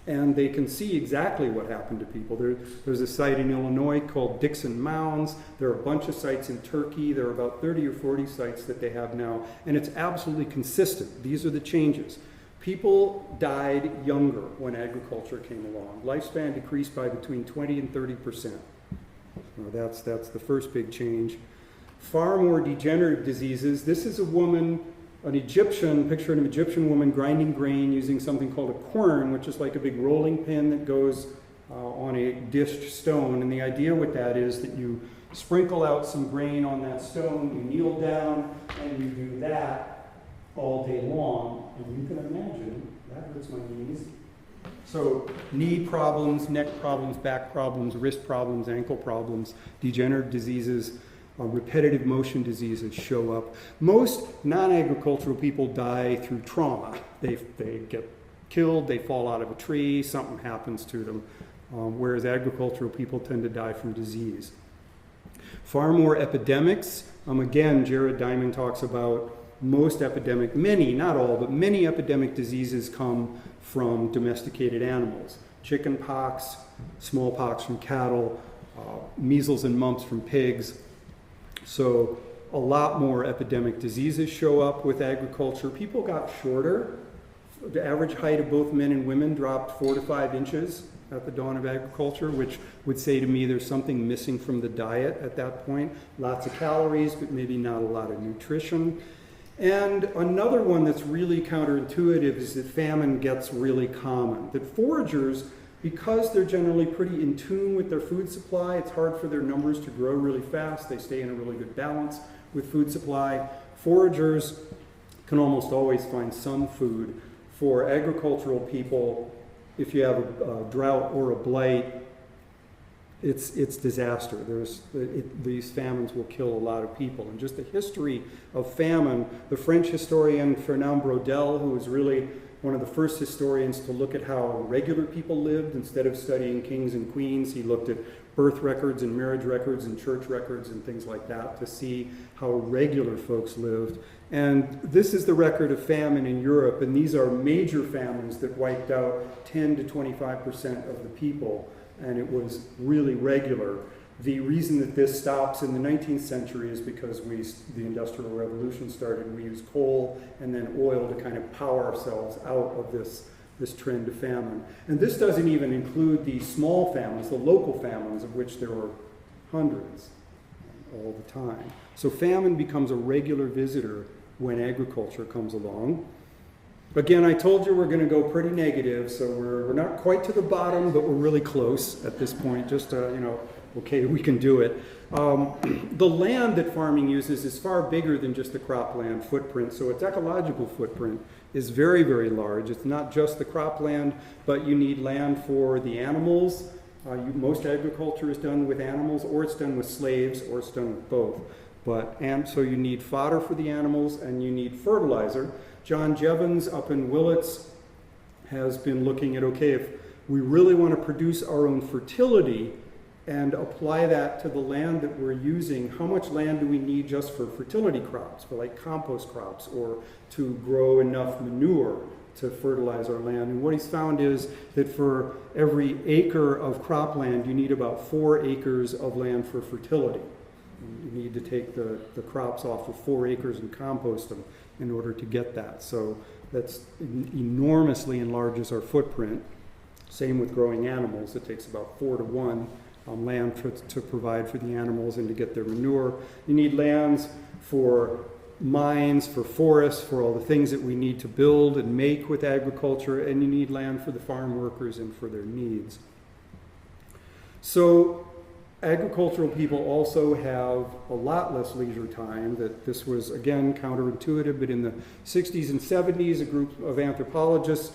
S2: And they can see exactly what happened to people. There's a site in Illinois called Dixon Mounds. There are a bunch of sites in Turkey. There are about 30 or 40 sites that they have now. And it's absolutely consistent. These are the changes. People died younger when agriculture came along. Lifespan decreased by between 20 and 30%. That's the first big change. Far more degenerative diseases. This is a woman, an Egyptian, picture of an Egyptian woman grinding grain using something called a quern, which is like a big rolling pin that goes on a dished stone. And the idea with that is that you sprinkle out some grain on that stone, you kneel down, and you do that all day long. And you can imagine, that hurts my knees. So knee problems, neck problems, back problems, wrist problems, ankle problems, degenerative diseases, repetitive motion diseases show up. Most non-agricultural people die through trauma. They get killed, they fall out of a tree, something happens to them, whereas agricultural people tend to die from disease. Far more epidemics. Again, Jared Diamond talks about most epidemic, many, not all, but many epidemic diseases come from domesticated animals. Chicken pox, smallpox from cattle, measles and mumps from pigs. So a lot more epidemic diseases show up with agriculture. People got shorter. The average height of both men and women dropped 4 to 5 inches at the dawn of agriculture, which would say to me there's something missing from the diet at that point. Lots of calories, but maybe not a lot of nutrition. And another one that's really counterintuitive is that famine gets really common. That foragers, because they're generally pretty in tune with their food supply, it's hard for their numbers to grow really fast. They stay in a really good balance with food supply. Foragers can almost always find some food. For agricultural people, if you have a drought or a blight, it's disaster. These famines will kill a lot of people. And just the history of famine, the French historian Fernand Braudel, who was really one of the first historians to look at how regular people lived instead of studying kings and queens. He looked at birth records and marriage records and church records and things like that to see how regular folks lived. And this is the record of famine in Europe, and these are major famines that wiped out 10 to 25% of the people, and it was really regular. The reason that this stops in the 19th century is because the Industrial Revolution started. We used coal and then oil to kind of power ourselves out of this trend of famine. And this doesn't even include the small famines, the local famines, of which there were hundreds. all the time. So famine becomes a regular visitor when agriculture comes along. Again, I told you we're going to go pretty negative, so we're not quite to the bottom, but we're really close at this point. Just, okay, we can do it. The land that farming uses is far bigger than just the cropland footprint, so its ecological footprint is very, very large. It's not just the cropland, but you need land for the animals. Most agriculture is done with animals, or it's done with slaves, or it's done with both. So you need fodder for the animals, and you need fertilizer. John Jevons up in Willits has been looking at, okay, if we really want to produce our own fertility and apply that to the land that we're using, how much land do we need just for fertility crops, for like compost crops, or to grow enough manure to fertilize our land? And what he's found is that for every acre of cropland, you need about 4 acres of land for fertility. You need to take the crops off of 4 acres and compost them in order to get that. So that's enormously enlarges our footprint. Same with growing animals. It takes about 4 to 1 land to provide for the animals and to get their manure. You need lands for mines, for forests, for all the things that we need to build and make with agriculture, and you need land for the farm workers and for their needs. So agricultural people also have a lot less leisure time. That this was, again, counterintuitive, but in the 60s and 70s, a group of anthropologists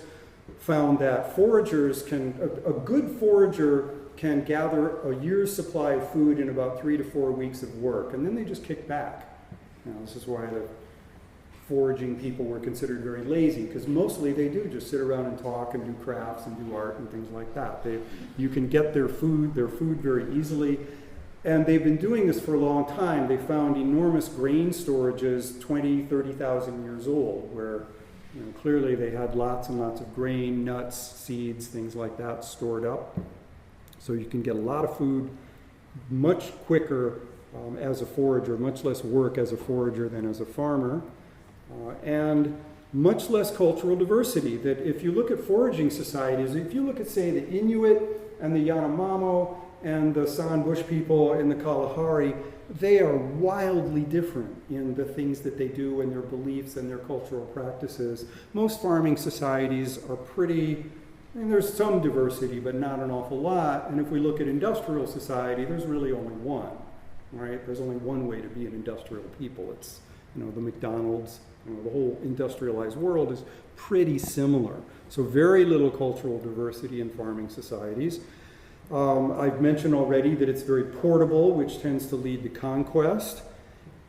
S2: found that a good forager can gather a year's supply of food in about 3 to 4 weeks of work, and then they just kick back. Now, this is why the foraging people were considered very lazy, because mostly they do just sit around and talk and do crafts and do art and things like that. You can get their food very easily, and they've been doing this for a long time. They found enormous grain storages 20, 30,000 years old, where clearly they had lots and lots of grain, nuts, seeds, things like that stored up. So you can get a lot of food much quicker as a forager, much less work as a forager than as a farmer. And much less cultural diversity. That if you look at foraging societies, if you look at, say, the Inuit and the Yanomamo and the San Bush people and the Kalahari, they are wildly different in the things that they do and their beliefs and their cultural practices. Most farming societies are there's some diversity, but not an awful lot. And if we look at industrial society, there's really only one, right? There's only one way to be an industrial people. It's, the McDonald's, the whole industrialized world is pretty similar. So very little cultural diversity in farming societies. I've mentioned already that it's very portable, which tends to lead to conquest.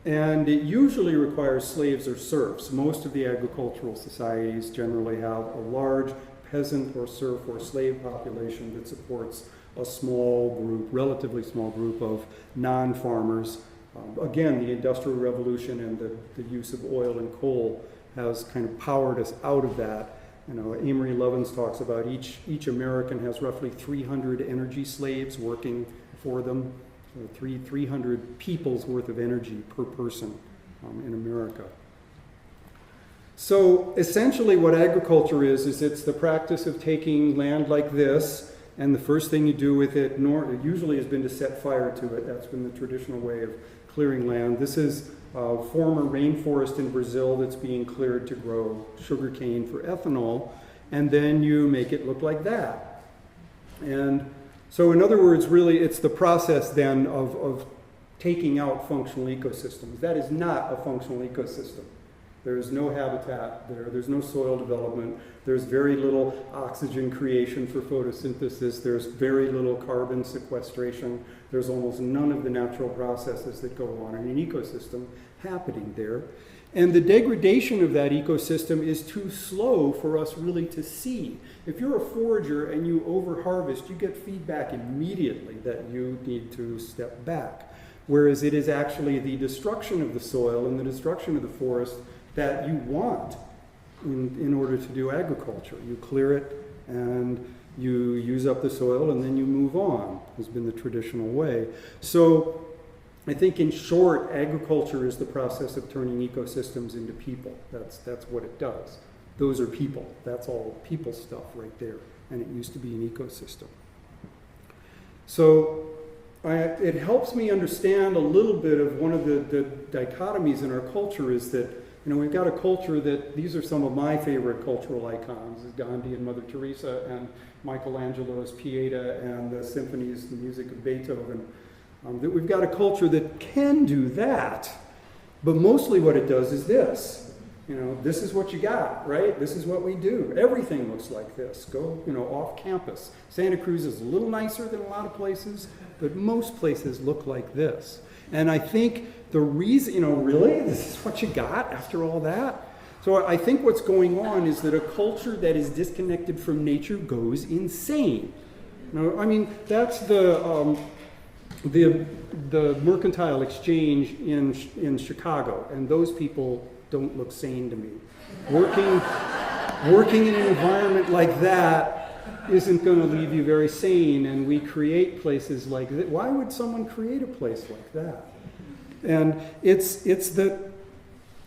S2: And it usually requires slaves or serfs. Most of the agricultural societies generally have a large peasant or serf or slave population that supports a relatively small group of non-farmers. Again, the Industrial Revolution and the use of oil and coal has kind of powered us out of that. Amory Lovins talks about each American has roughly 300 energy slaves working for them. So 300 people's worth of energy per person in America. So essentially what agriculture is it's the practice of taking land like this, and the first thing you do with it usually has been to set fire to it. That's been the traditional way of clearing land. This is a former rainforest in Brazil that's being cleared to grow sugarcane for ethanol, and then you make it look like that. And so in other words, really it's the process then of taking out functional ecosystems. That is not a functional ecosystem. There's no habitat there. There's no soil development. There's very little oxygen creation for photosynthesis. There's very little carbon sequestration. There's almost none of the natural processes that go on in an ecosystem happening there. And the degradation of that ecosystem is too slow for us really to see. If you're a forager and you overharvest, you get feedback immediately that you need to step back. Whereas it is actually the destruction of the soil and the destruction of the forest that you want in order to do agriculture. You clear it and you use up the soil and then you move on, has been the traditional way. So I think in short, agriculture is the process of turning ecosystems into people. That's what it does. Those are people. That's all people stuff right there. And it used to be an ecosystem. So it helps me understand a little bit of one of the dichotomies in our culture is that, we've got a culture that, these are some of my favorite cultural icons, is Gandhi and Mother Teresa and Michelangelo's Pieta and the symphonies, the music of Beethoven. That we've got a culture that can do that, but mostly what it does is this. This is what you got, right? This is what we do. Everything looks like this. Go, off campus. Santa Cruz is a little nicer than a lot of places, but most places look like this. And I think the reason, really, this is what you got after all that? So I think what's going on is that a culture that is disconnected from nature goes insane. That's the mercantile exchange in Chicago, and those people don't look sane to me. Working in an environment like that isn't going to leave you very sane, and we create places like that. Why would someone create a place like that? And it's that,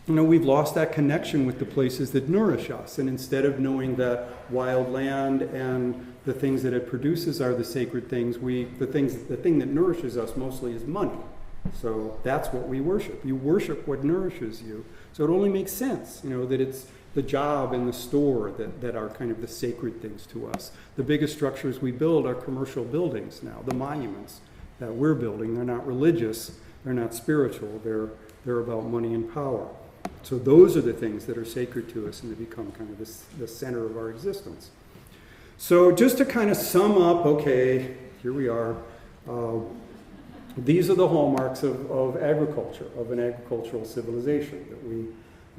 S2: we've lost that connection with the places that nourish us, and instead of knowing that wild land and the things that it produces are the sacred things, the thing that nourishes us mostly is money. So that's what we worship. You worship what nourishes you. So it only makes sense, that it's the job and the store that are kind of the sacred things to us. The biggest structures we build are commercial buildings now. The monuments that we're building, they're not religious, they're not spiritual, they're about money and power. So those are the things that are sacred to us, and they become kind of the center of our existence. So just to kind of sum up, okay, here we are. These are the hallmarks of agriculture, of an agricultural civilization.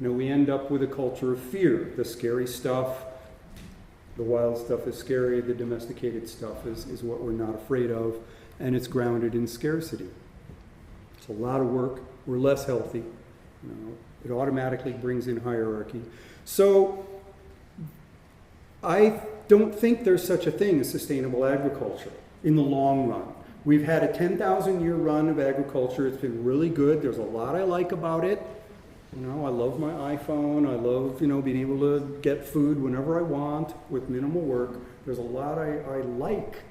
S2: That we end up with a culture of fear. The scary stuff, the wild stuff is scary. The domesticated stuff is what we're not afraid of, and it's grounded in scarcity. It's a lot of work. We're less healthy. It automatically brings in hierarchy. So I don't think there's such a thing as sustainable agriculture in the long run. We've had a 10,000-year run of agriculture. It's been really good. There's a lot I like about it. I love my iPhone. I love, being able to get food whenever I want with minimal work. There's a lot I like,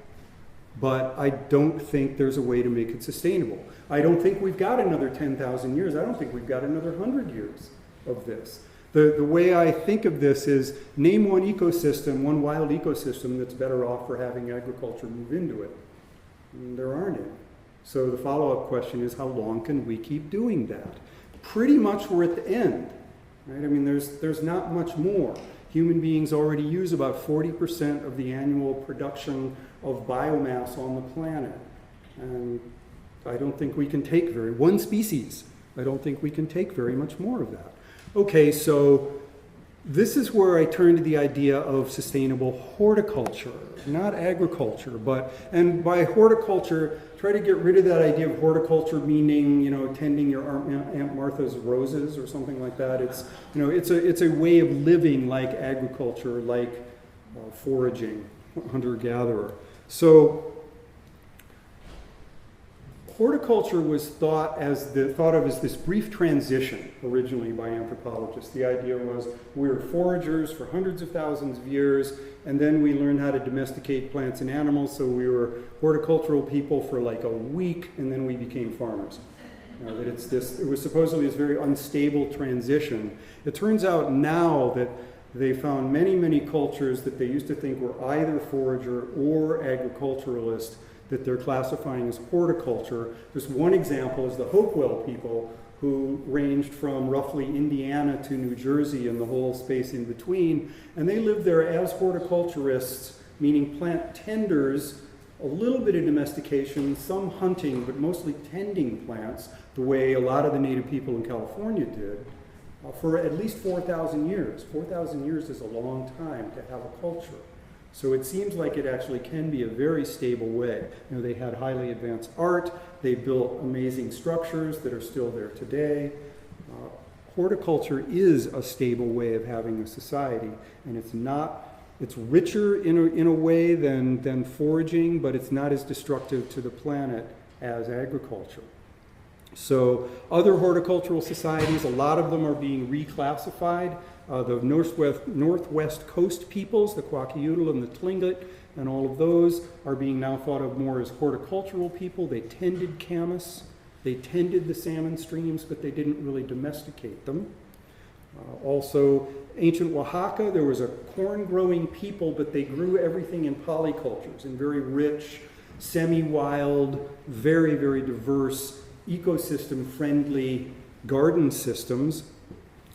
S2: but I don't think there's a way to make it sustainable. I don't think we've got another 10,000 years. I don't think we've got another 100 years of this. The way I think of this is name one ecosystem, one wild ecosystem that's better off for having agriculture move into it. And there aren't any. So the follow-up question is, how long can we keep doing that? Pretty much we're at the end, right? There's not much more. Human beings already use about 40% of the annual production of biomass on the planet. And I don't think we can take one species, I don't think we can take very much more of that. Okay, so this is where I turn to the idea of sustainable horticulture, not agriculture, and by horticulture, try to get rid of that idea of horticulture meaning, tending your Aunt Martha's roses or something like that. It's a way of living like agriculture, like foraging, hunter-gatherer. So horticulture was thought of as this brief transition originally by anthropologists. The idea was we were foragers for hundreds of thousands of years, and then we learned how to domesticate plants and animals, so we were horticultural people for like a week, and then we became farmers. It was supposedly this very unstable transition. It turns out now that they found many, many cultures that they used to think were either forager or agriculturalist that they're classifying as horticulture. Just one example is the Hopewell people, who ranged from roughly Indiana to New Jersey and the whole space in between, and they lived there as horticulturists, meaning plant tenders, a little bit of domestication, some hunting, but mostly tending plants, the way a lot of the native people in California did, for at least 4,000 years. 4,000 years is a long time to have a culture. So it seems like it actually can be a very stable way. They had highly advanced art, they built amazing structures that are still there today. Horticulture is a stable way of having a society, and it's richer in a way than foraging, but it's not as destructive to the planet as agriculture. So other horticultural societies, a lot of them are being reclassified. The northwest coast peoples, the Kwakiutl and the Tlingit, and all of those are being now thought of more as horticultural people. They tended camas, they tended the salmon streams, but they didn't really domesticate them. Also, ancient Oaxaca, there was a corn-growing people, but they grew everything in polycultures, in very rich, semi-wild, very, very diverse, ecosystem-friendly garden systems.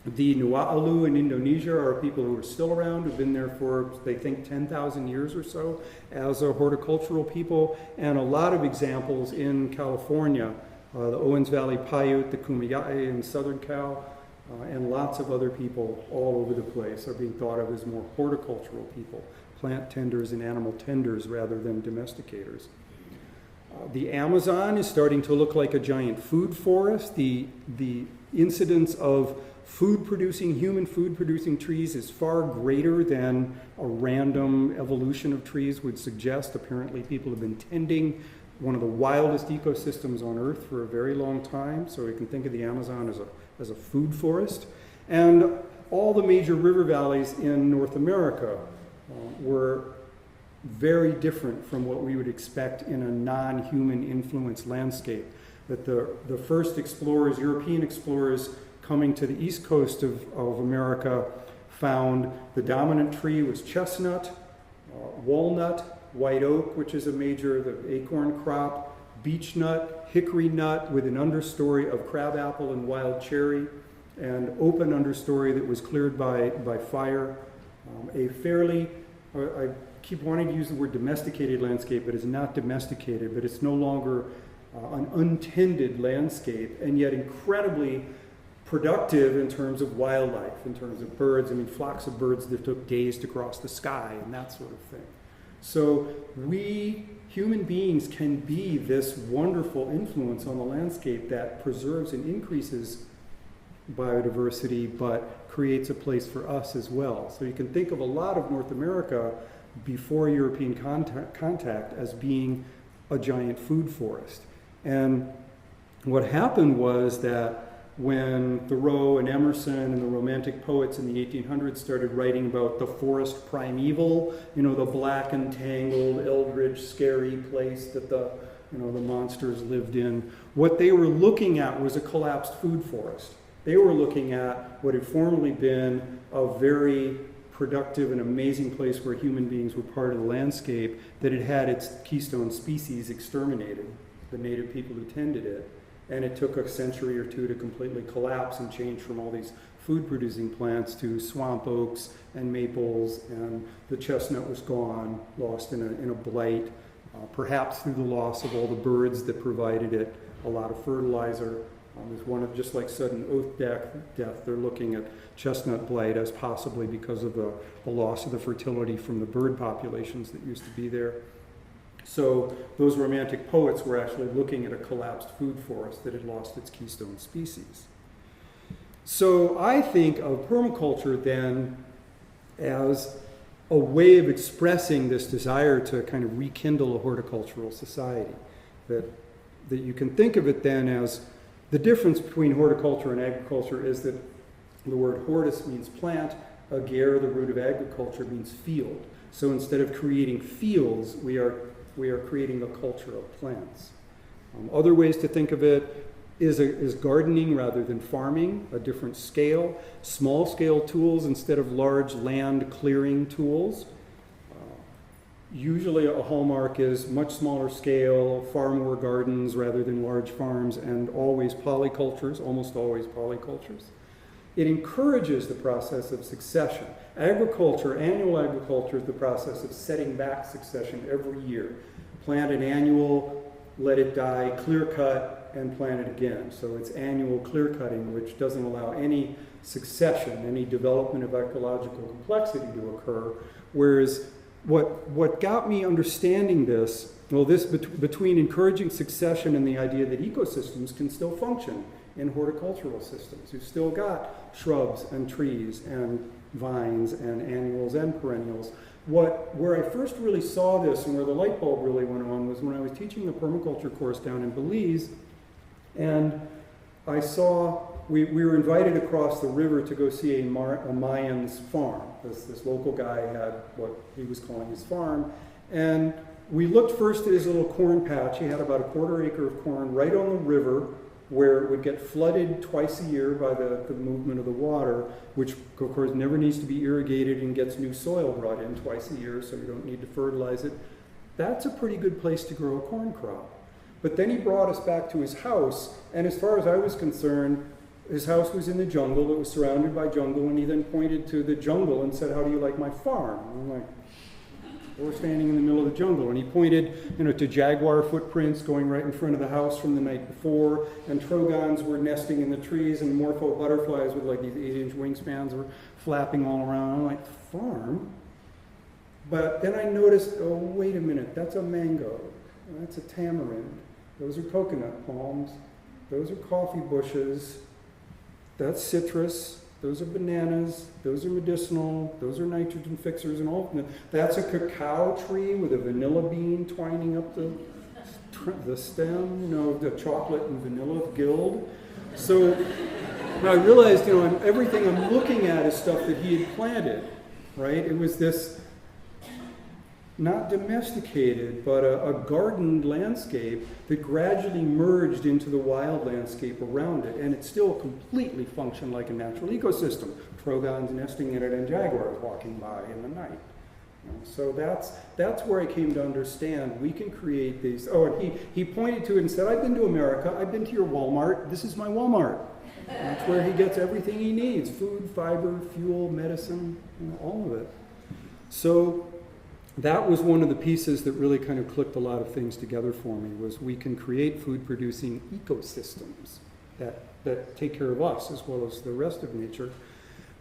S2: The Nua'alu in Indonesia are people who are still around, who've been there for, they think, 10,000 years or so as a horticultural people, and a lot of examples in California, the Owens Valley Paiute, the Kumeya'i in Southern Cal, and lots of other people all over the place are being thought of as more horticultural people, plant tenders and animal tenders rather than domesticators. The Amazon is starting to look like a giant food forest. The incidence of human food-producing trees is far greater than a random evolution of trees would suggest. Apparently, people have been tending one of the wildest ecosystems on Earth for a very long time, so we can think of the Amazon as a food forest. And all the major river valleys in North America were very different from what we would expect in a non-human influenced landscape. That the first explorers, European explorers coming to the east coast of America, found the dominant tree was chestnut, walnut, white oak, which is the acorn crop, beech nut, hickory nut with an understory of crabapple and wild cherry, and open understory that was cleared by fire. I keep wanting to use the word domesticated landscape, but it's not domesticated, but it's no longer an untended landscape, and yet incredibly productive in terms of wildlife, in terms of birds. I mean, flocks of birds that took days to cross the sky and that sort of thing. So we, human beings, can be this wonderful influence on the landscape that preserves and increases biodiversity, but creates a place for us as well. So you can think of a lot of North America before European contact as being a giant food forest. And what happened was that when Thoreau and Emerson and the Romantic poets in the 1800s started writing about the forest primeval, the black and tangled, eldritch, scary place that the monsters lived in, what they were looking at was a collapsed food forest. They were looking at what had formerly been a very productive and amazing place where human beings were part of the landscape that had had its keystone species exterminated, the native people who tended it. And it took a century or two to completely collapse and change from all these food-producing plants to swamp oaks and maples, and the chestnut was gone, lost in a blight, perhaps through the loss of all the birds that provided it a lot of fertilizer. There's one of, just like sudden oak death, they're looking at chestnut blight as possibly because of the loss of the fertility from the bird populations that used to be there. So those Romantic poets were actually looking at a collapsed food forest that had lost its keystone species. So I think of permaculture then as a way of expressing this desire to kind of rekindle a horticultural society. That you can think of it then as the difference between horticulture and agriculture is that the word hortus means plant, ager, the root of agriculture, means field. So instead of creating fields, we are creating a culture of plants. Other ways to think of it is gardening rather than farming, a different scale, small scale tools instead of large land clearing tools. Usually a hallmark is much smaller scale, far more gardens rather than large farms, and always polycultures, almost always polycultures. It encourages the process of succession. Annual agriculture is the process of setting back succession every year. Plant an annual, let it die, clear cut, and plant it again. So it's annual clear cutting, which doesn't allow any succession, any development of ecological complexity to occur. Whereas what got me understanding this, between encouraging succession and the idea that ecosystems can still function in horticultural systems. You've still got shrubs and trees and vines and annuals and perennials. Where I first really saw this and where the light bulb really went on was when I was teaching the permaculture course down in Belize, and I saw we were invited across the river to go see a Mayan's farm. This local guy had what he was calling his farm, And we looked first at his little corn patch. He had about a 1/4 acre of corn right on the river, where it would get flooded twice a year by the movement of the water, which of course never needs to be irrigated and gets new soil brought in twice a year, so you don't need to fertilize it. That's a pretty good place to grow a corn crop. But then he brought us back to his house, and as far as I was concerned, his house was in the jungle. It was surrounded by jungle, and he then pointed to the jungle and said, "How do you like my farm?" And I'm like, we're standing in the middle of the jungle, and he pointed, to jaguar footprints going right in front of the house from the night before, and trogons were nesting in the trees, and morpho butterflies with like these 8-inch wingspans were flapping all around. I'm like, farm? But then I noticed, oh, wait a minute, that's a mango, that's a tamarind, those are coconut palms, those are coffee bushes, that's citrus, those are bananas, those are medicinal, those are nitrogen fixers, and all. That's a cacao tree with a vanilla bean twining up the stem, the chocolate and vanilla guild. So I realized, everything I'm looking at is stuff that he had planted, right? It was this not domesticated, but a gardened landscape that gradually merged into the wild landscape around it, and it still completely functioned like a natural ecosystem. Trogons nesting in it and jaguars walking by in the night. So that's where I came to understand we can create these. Oh, and he pointed to it and said, "I've been to America. I've been to your Walmart. This is my Walmart." That's where he gets everything he needs: food, fiber, fuel, medicine, all of it. So that was one of the pieces that really kind of clicked a lot of things together for me, was we can create food-producing ecosystems that take care of us as well as the rest of nature.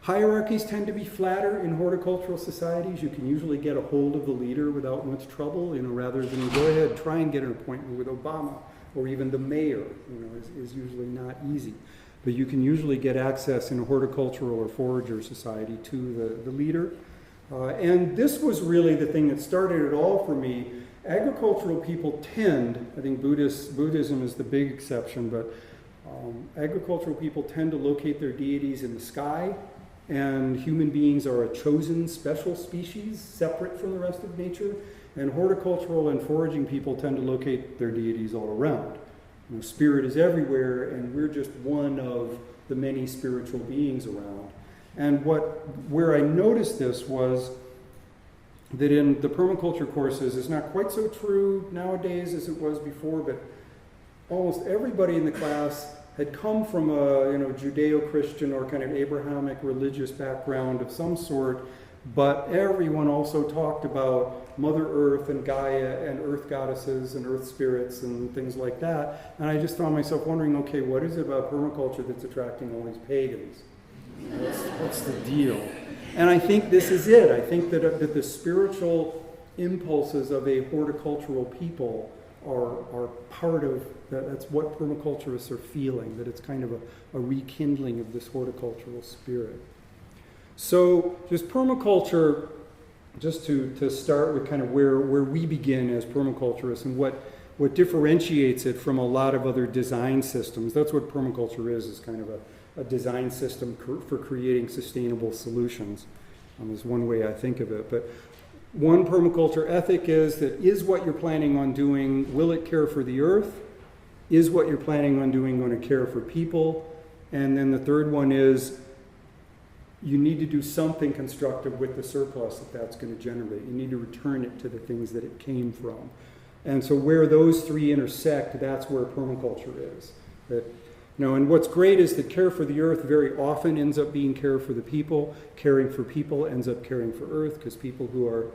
S2: Hierarchies tend to be flatter in horticultural societies. You can usually get a hold of the leader without much trouble, rather than go ahead, try and get an appointment with Obama or even the mayor, is usually not easy. But you can usually get access in a horticultural or forager society to the leader. And this was really the thing that started it all for me. Agricultural people I think Buddhism is the big exception, but agricultural people tend to locate their deities in the sky, and human beings are a chosen special species, separate from the rest of nature, and horticultural and foraging people tend to locate their deities all around. Spirit is everywhere, and we're just one of the many spiritual beings around. And where I noticed this was that in the permaculture courses, it's not quite so true nowadays as it was before, but almost everybody in the class had come from a Judeo-Christian or kind of Abrahamic religious background of some sort, but everyone also talked about Mother Earth and Gaia and earth goddesses and earth spirits and things like that. And I just found myself wondering, okay, what is it about permaculture that's attracting all these pagans? What's the deal? And I think this is it. I think that the spiritual impulses of a horticultural people are part of that's what permaculturists are feeling, that it's kind of a rekindling of this horticultural spirit. So just permaculture, just to start with kind of where we begin as permaculturists and what differentiates it from a lot of other design systems. That's what permaculture is kind of a design system for creating sustainable solutions. Is one way I think of it. But one permaculture ethic is what you're planning on doing, will it care for the earth? Is what you're planning on doing going to care for people? And then the third one is you need to do something constructive with the surplus that's going to generate. You need to return it to the things that it came from. And so where those three intersect, that's where permaculture is. And what's great is that care for the earth very often ends up being care for the people. Caring for people ends up caring for earth, because people who are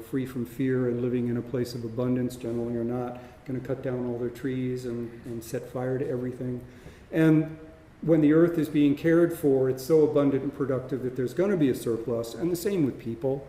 S2: free from fear and living in a place of abundance generally are not going to cut down all their trees and set fire to everything. And when the earth is being cared for, it's so abundant and productive that there's going to be a surplus. And the same with people.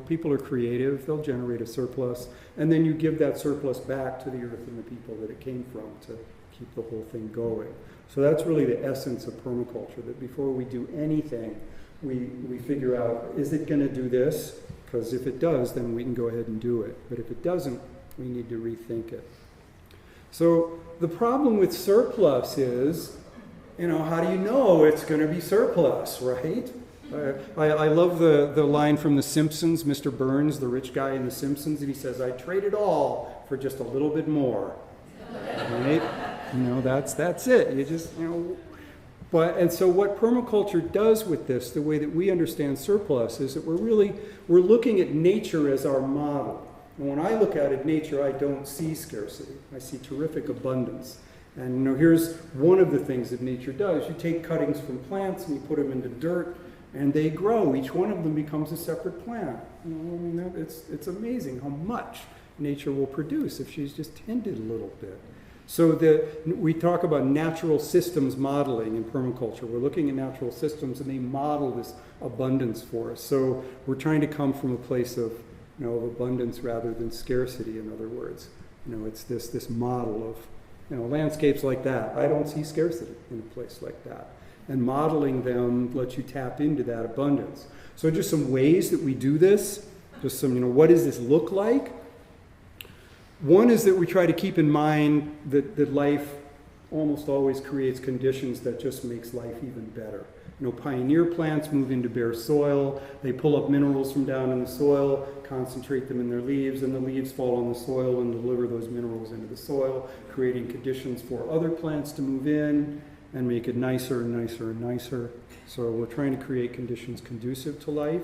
S2: People are creative, they'll generate a surplus, and then you give that surplus back to the earth and the people that it came from to keep the whole thing going. So that's really the essence of permaculture, that before we do anything, we figure out, is it going to do this? Because if it does, then we can go ahead and do it. But if it doesn't, we need to rethink it. So the problem with surplus is how do you know it's going to be surplus, right? I love the line from The Simpsons, Mr. Burns, the rich guy in The Simpsons, and he says, "I'd trade it all for just a little bit more." Right? That's it. You just, and so what permaculture does with this, the way that we understand surplus, is that we're looking at nature as our model. And when I look at nature, I don't see scarcity. I see terrific abundance. And here's one of the things that nature does. You take cuttings from plants and you put them into dirt, and they grow. Each one of them becomes a separate plant. It's amazing how much nature will produce if she's just tended a little bit. So we talk about natural systems modeling in permaculture. We're looking at natural systems, and they model this abundance for us. So we're trying to come from a place of abundance rather than scarcity. In other words, it's this model of landscapes like that. I don't see scarcity in a place like that. And modeling them lets you tap into that abundance. So just some ways that we do this, just some, what does this look like? One is that we try to keep in mind that life almost always creates conditions that just makes life even better. Pioneer plants move into bare soil. They pull up minerals from down in the soil, concentrate them in their leaves, and the leaves fall on the soil and deliver those minerals into the soil, creating conditions for other plants to move in and make it nicer and nicer and nicer. So we're trying to create conditions conducive to life.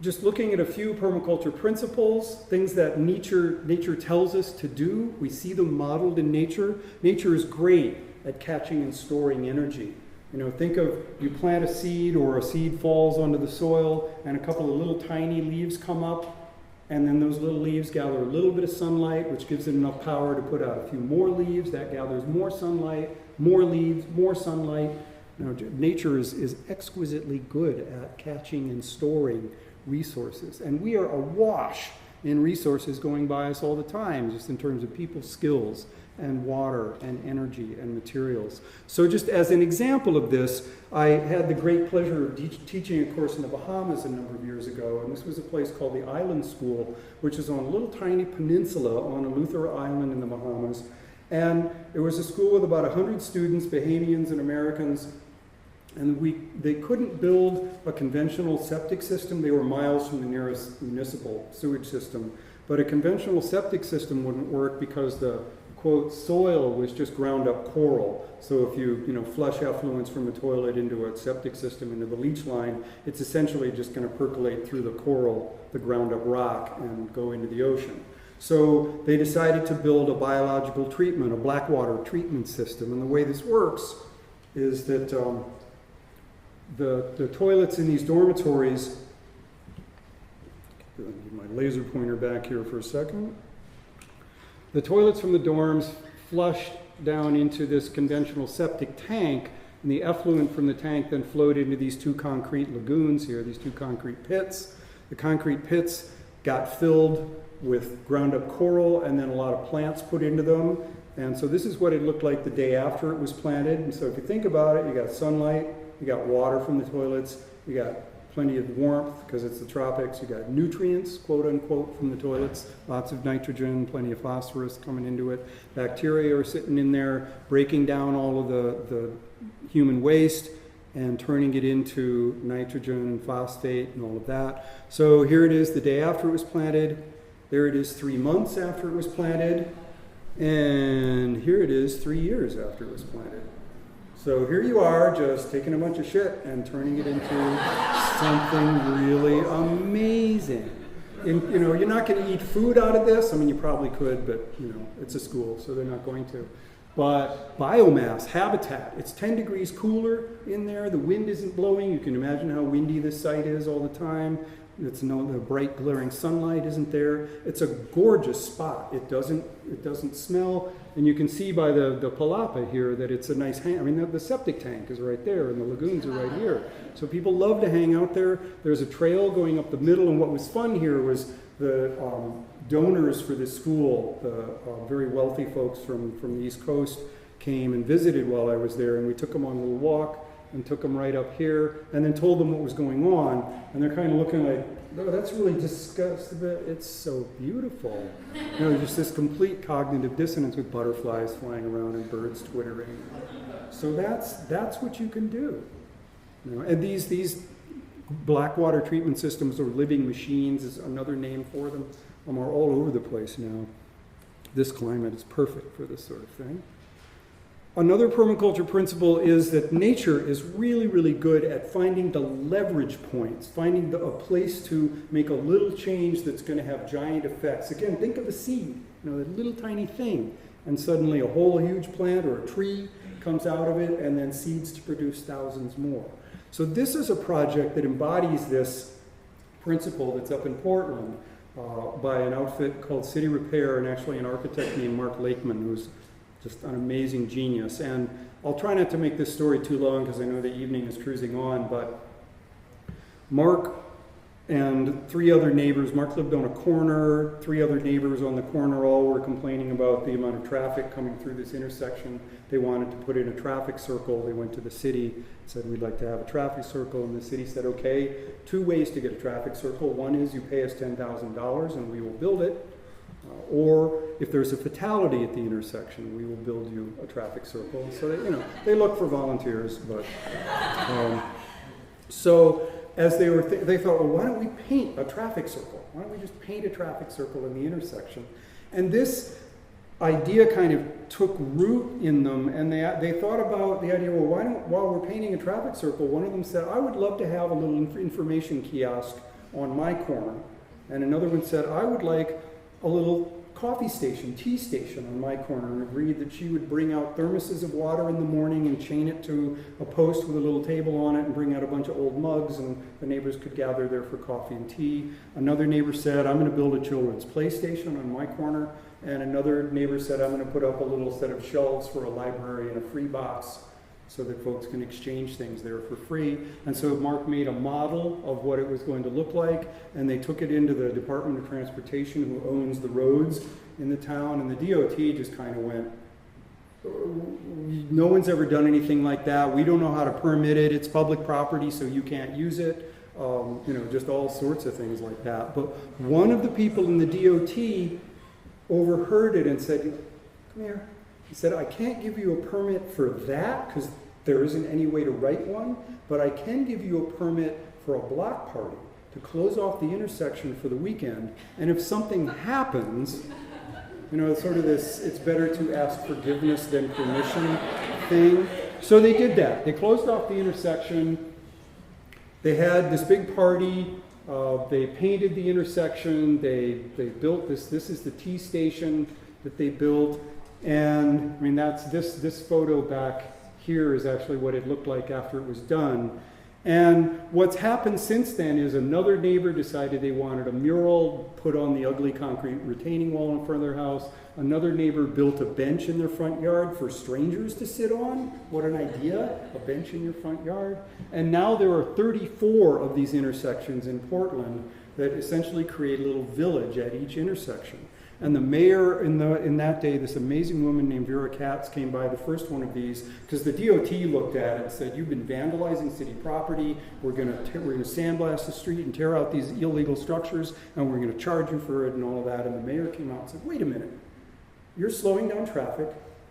S2: Just looking at a few permaculture principles, things that nature tells us to do. We see them modeled in nature. Nature is great at catching and storing energy. Think of, you plant a seed, or a seed falls onto the soil and a couple of little tiny leaves come up, and then those little leaves gather a little bit of sunlight, which gives it enough power to put out a few more leaves. That gathers more sunlight, more leaves, more sunlight. Nature is exquisitely good at catching and storing resources, and we are awash in resources going by us all the time, just in terms of people's skills and water and energy and materials. So just as an example of this, I had the great pleasure of teaching a course in the Bahamas a number of years ago, and this was a place called the Island School, which is on a little tiny peninsula on Eleuthera Island in the Bahamas. And it was a school with about 100 students, Bahamians and Americans, and they couldn't build a conventional septic system. They were miles from the nearest municipal sewage system. But a conventional septic system wouldn't work because the, quote, soil was just ground up coral. So if you flush effluents from a toilet into a septic system into the leach line, it's essentially just going to percolate through the coral, the ground up rock, and go into the ocean. So they decided to build a biological treatment, a black water treatment system. And the way this works is that the toilets in these dormitories, I'll need my laser pointer back here for a second. The toilets from the dorms flushed down into this conventional septic tank, and the effluent from the tank then flowed into these two concrete lagoons here, these two concrete pits. The concrete pits got filled with ground up coral and then a lot of plants put into them. And so this is what it looked like the day after it was planted. And so if you think about it, you got sunlight, you got water from the toilets, you got plenty of warmth because it's the tropics, you got nutrients, quote unquote, from the toilets, lots of nitrogen, plenty of phosphorus coming into it. Bacteria are sitting in there, breaking down all of the human waste and turning it into nitrogen and phosphate and all of that. So here it is the day after it was planted. There it is 3 months after it was planted. And here it is 3 years after it was planted. So here you are, just taking a bunch of shit and turning it into something really amazing. And, you're not going to eat food out of this. I mean, you probably could, but, it's a school, so they're not going to. But biomass, habitat, it's 10 degrees cooler in there. The wind isn't blowing. You can imagine how windy this site is all the time. The bright glaring sunlight isn't there. It's a gorgeous spot. It doesn't smell, and you can see by the palapa here that it's a nice hang. I mean, the septic tank is right there, and the lagoons are right here. So people love to hang out there. There's a trail going up the middle, and what was fun here was the donors for this school, the very wealthy folks from the East Coast, came and visited while I was there, and we took them on a little walk and took them right up here, and then told them what was going on, and they're kind of looking like, oh, that's really disgusting, but it's so beautiful. Just this complete cognitive dissonance with butterflies flying around and birds twittering. So that's what you can do. You know, and these black water treatment systems, or living machines is another name for them, are all over the place now. This climate is perfect for this sort of thing. Another permaculture principle is that nature is really, really good at finding the leverage points, finding a place to make a little change that's going to have giant effects. Again, think of a seed, you know, a little tiny thing, and suddenly a whole huge plant or a tree comes out of it, and then seeds to produce thousands more. So this is a project that embodies this principle that's up in Portland by an outfit called City Repair, and actually an architect named Mark Lakeman, who's just an amazing genius. And I'll try not to make this story too long because I know the evening is cruising on, but Mark and 3 other neighbors, Mark lived on a corner, 3 other neighbors on the corner all were complaining about the amount of traffic coming through this intersection. They wanted to put in a traffic circle. They went to the city, said, we'd like to have a traffic circle, and the city said, okay, 2 ways to get a traffic circle. One is you pay us $10,000 and we will build it, or if there's a fatality at the intersection, we will build you a traffic circle. So they, they look for volunteers, but so as they thought, well, why don't we paint a traffic circle? Why don't we just paint a traffic circle in the intersection? And this idea kind of took root in them, and they thought about the idea, well, while we're painting a traffic circle, one of them said, I would love to have a little information kiosk on my corner. And another one said, I would like a little coffee station, tea station on my corner, and agreed that she would bring out thermoses of water in the morning and chain it to a post with a little table on it and bring out a bunch of old mugs, and the neighbors could gather there for coffee and tea. Another neighbor said, I'm going to build a children's play station on my corner. And another neighbor said, I'm going to put up a little set of shelves for a library and a free box so that folks can exchange things there for free. And so Mark made a model of what it was going to look like, and they took it into the Department of Transportation, who owns the roads in the town, and the DOT just kind of went, no one's ever done anything like that. We don't know how to permit it. It's public property, so you can't use it. Just all sorts of things like that. But one of the people in the DOT overheard it and said, come here. He said, I can't give you a permit for that because there isn't any way to write one, but I can give you a permit for a block party to close off the intersection for the weekend. And if something happens, it's sort of this, it's better to ask forgiveness than permission thing. So they did that. They closed off the intersection. They had this big party. They painted the intersection. They built this. This is the tea station that they built. And I mean, that's this photo back here is actually what it looked like after it was done. And what's happened since then is another neighbor decided they wanted a mural put on the ugly concrete retaining wall in front of their house. Another neighbor built a bench in their front yard for strangers to sit on. What an idea, a bench in your front yard. And now there are 34 of these intersections in Portland that essentially create a little village at each intersection. And the mayor in that day, this amazing woman named Vera Katz, came by the first one of these because the DOT looked at it and said, you've been vandalizing city property. We're going to sandblast the street and tear out these illegal structures, and we're going to charge you for it and all of that. And the mayor came out and said, wait a minute. You're slowing down traffic.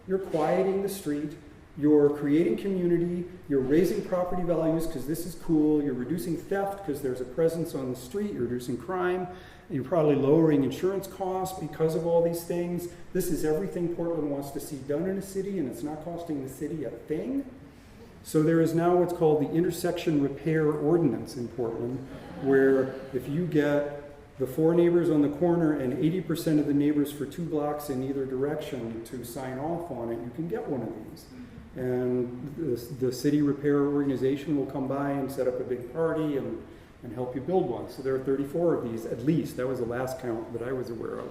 S2: You're quieting the street. You're creating community. You're raising property values because this is cool. You're reducing theft because there's a presence on the street. You're reducing crime. You're probably lowering insurance costs because of all these things. This is everything Portland wants to see done in a city, and it's not costing the city a thing. So there is now what's called the Intersection Repair Ordinance in Portland, where if you get the 4 neighbors on the corner and 80% of the neighbors for 2 blocks in either direction to sign off on it, you can get one of these. And the city repair organization will come by and set up a big party and help you build one. So there are 34 of these, at least. That was the last count that I was aware of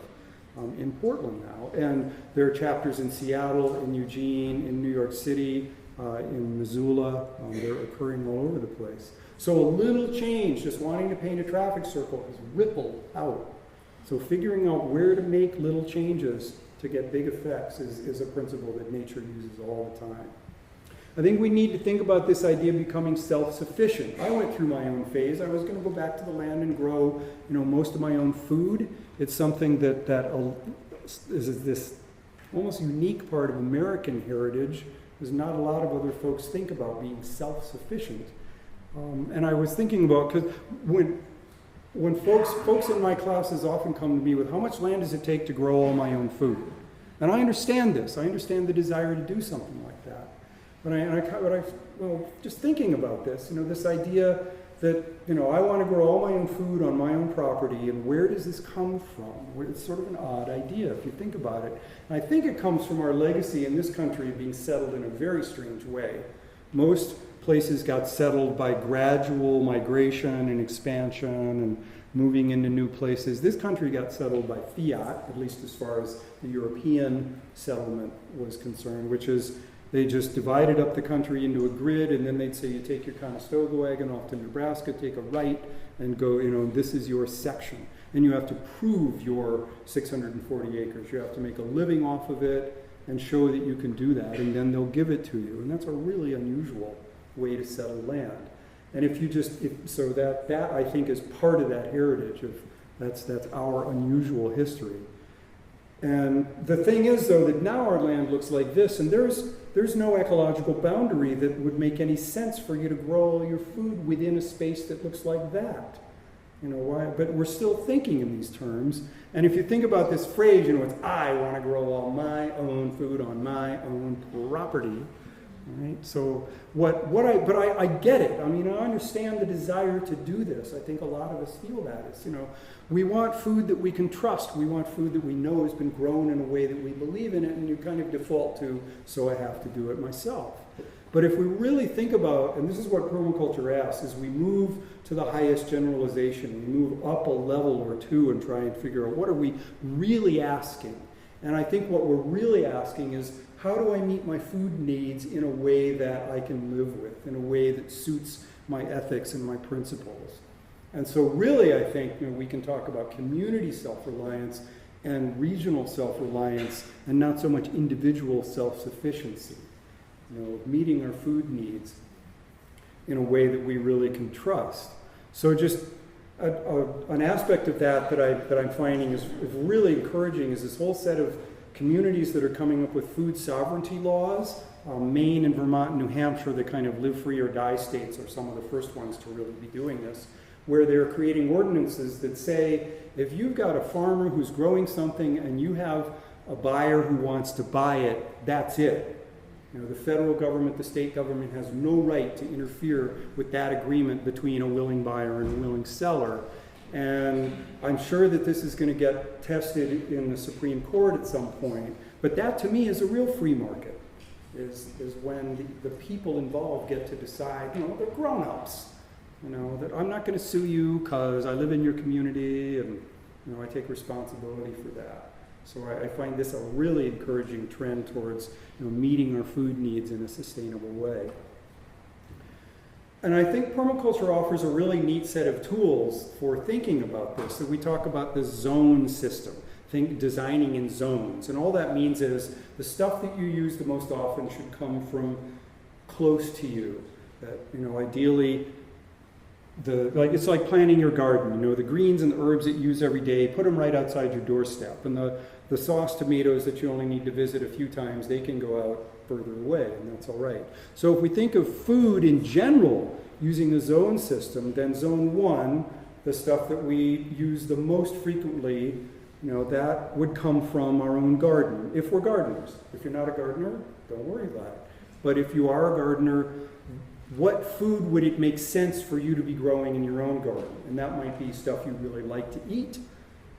S2: in Portland now. And there are chapters in Seattle, in Eugene, in New York City, in Missoula. They're occurring all over the place. So a little change, just wanting to paint a traffic circle, has rippled out. So figuring out where to make little changes to get big effects is a principle that nature uses all the time. I think we need to think about this idea of becoming self-sufficient. I went through my own phase. I was going to go back to the land and grow, most of my own food. It's something that is this almost unique part of American heritage because not a lot of other folks think about being self-sufficient. And I was thinking about, because when folks in my classes often come to me with, how much land does it take to grow all my own food? And I understand this. I understand the desire to do something like that. Well, just thinking about this, this idea that, I want to grow all my own food on my own property, and where does this come from? It's sort of an odd idea if you think about it. And I think it comes from our legacy in this country being settled in a very strange way. Most places got settled by gradual migration and expansion and moving into new places. This country got settled by fiat, at least as far as the European settlement was concerned, which is they just divided up the country into a grid, and then they'd say, you take your Conestoga wagon off to Nebraska, take a right, and go, this is your section. And you have to prove your 640 acres. You have to make a living off of it and show that you can do that, and then they'll give it to you. And that's a really unusual way to settle land. And so that I think is part of that heritage of that's our unusual history. And the thing is, though, that now our land looks like this, and there's no ecological boundary that would make any sense for you to grow all your food within a space that looks like that. Why? But we're still thinking in these terms. And if you think about this phrase, it's I want to grow all my own food on my own property. Right? So I get it. I understand the desire to do this. I think a lot of us feel that. It's, we want food that we can trust. We want food that we know has been grown in a way that we believe in it, and you kind of default to, so I have to do it myself. But if we really think about, and this is what permaculture asks, is we move to the highest generalization. We move up a level or two and try and figure out what are we really asking. And I think what we're really asking is, how do I meet my food needs in a way that I can live with, in a way that suits my ethics and my principles? And so really, I think we can talk about community self-reliance and regional self-reliance, and not so much individual self-sufficiency. Meeting our food needs in a way that we really can trust. So just an aspect of that I'm finding is really encouraging is this whole set of communities that are coming up with food sovereignty laws. Maine and Vermont and New Hampshire, the kind of live free or die states, are some of the first ones to really be doing this, where they're creating ordinances that say, if you've got a farmer who's growing something and you have a buyer who wants to buy it, that's it. The federal government, the state government has no right to interfere with that agreement between a willing buyer and a willing seller. And I'm sure that this is going to get tested in the Supreme Court at some point. But that, to me, is a real free market, is when the people involved get to decide, they're grown-ups. That I'm not going to sue you because I live in your community, and I take responsibility for that. So I find this a really encouraging trend towards meeting our food needs in a sustainable way. And I think permaculture offers a really neat set of tools for thinking about this. So we talk about the zone system, designing in zones. And all that means is the stuff that you use the most often should come from close to you. That, ideally, it's like planting your garden. The greens and the herbs that you use every day, put them right outside your doorstep. And the sauce tomatoes that you only need to visit a few times, they can go out further away, and that's all right. So if we think of food in general using the zone system, then zone 1, the stuff that we use the most frequently, that would come from our own garden, if we're gardeners. If you're not a gardener, don't worry about it. But if you are a gardener, what food would it make sense for you to be growing in your own garden? And that might be stuff you really like to eat,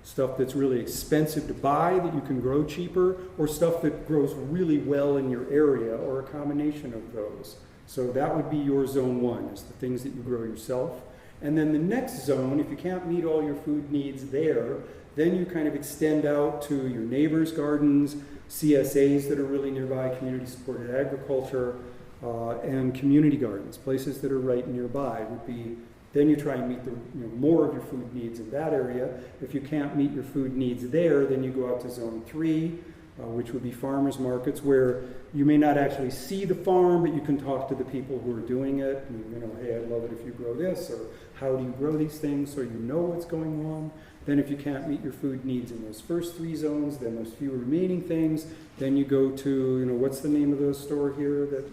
S2: stuff that's really expensive to buy that you can grow cheaper, or stuff that grows really well in your area, or a combination of those. So that would be your zone 1, is the things that you grow yourself. And then the next zone, if you can't meet all your food needs there, then you kind of extend out to your neighbors' gardens, CSAs that are really nearby, community-supported agriculture, and community gardens, places that are right nearby would be. Then you try and meet more of your food needs in that area. If you can't meet your food needs there, then you go out to zone 3, which would be farmers markets, where you may not actually see the farm, but you can talk to the people who are doing it. And, hey, I'd love it if you grow this, or how do you grow these things, so you know what's going on. Then if you can't meet your food needs in those first 3 zones, then those few remaining things, then you go to, what's the name of the store here that,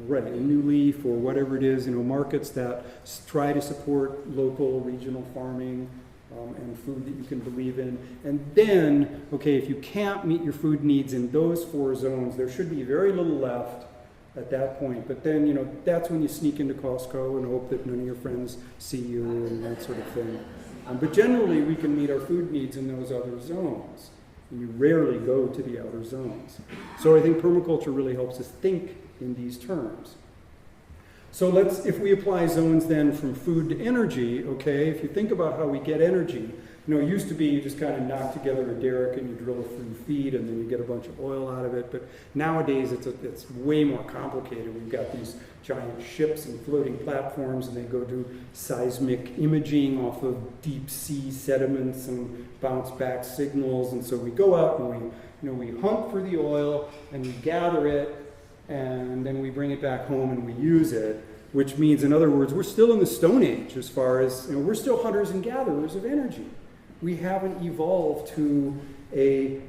S2: right, a New Leaf or whatever it is, markets that try to support local, regional farming and food that you can believe in. And then, okay, if you can't meet your food needs in those 4 zones, there should be very little left at that point. But then, that's when you sneak into Costco and hope that none of your friends see you and that sort of thing. But generally, we can meet our food needs in those other zones. And you rarely go to the outer zones. So I think permaculture really helps us think in these terms. So if we apply zones then from food to energy, okay, if you think about how we get energy, it used to be you just kind of knock together a derrick and you drill it through feed and then you get a bunch of oil out of it. But nowadays it's way more complicated. We've got these giant ships and floating platforms, and they go do seismic imaging off of deep sea sediments and bounce back signals. And so we go out and we hunt for the oil and we gather it, and then we bring it back home and we use it, which means, in other words, we're still in the Stone Age as far as, we're still hunters and gatherers of energy. We haven't evolved to a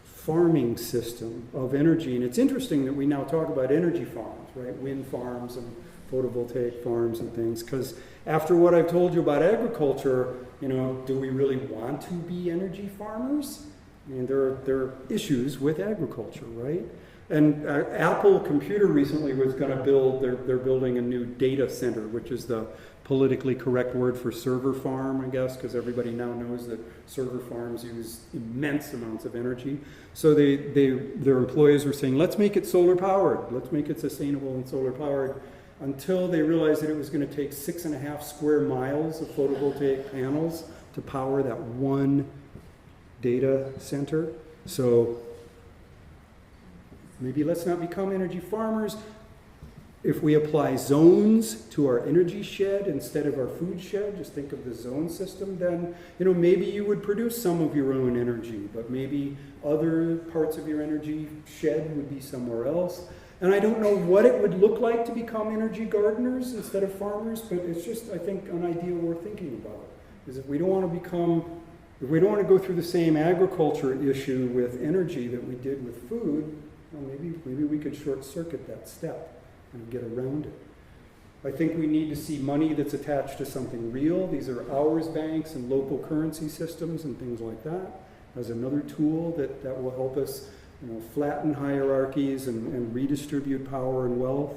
S2: farming system of energy. And it's interesting that we now talk about energy farms, right? Wind farms and photovoltaic farms and things, because after what I've told you about agriculture, do we really want to be energy farmers? There are issues with agriculture, right? And Apple Computer recently was going to build, they're building a new data center, which is the politically correct word for server farm, I guess, because everybody now knows that server farms use immense amounts of energy. So their employees were saying, let's make it solar powered, let's make it sustainable and solar powered, until they realized that it was going to take 6.5 square miles of photovoltaic panels to power that one data center. So maybe let's not become energy farmers. If we apply zones to our energy shed instead of our food shed, just think of the zone system, then maybe you would produce some of your own energy, but maybe other parts of your energy shed would be somewhere else. And I don't know what it would look like to become energy gardeners instead of farmers, but it's just, I think, an idea we're thinking about. Is if we don't want to go through the same agriculture issue with energy that we did with food, well, maybe we could short circuit that step and get around it. I think we need to see money that's attached to something real. These are hours banks and local currency systems and things like that as another tool that will help us flatten hierarchies and redistribute power and wealth.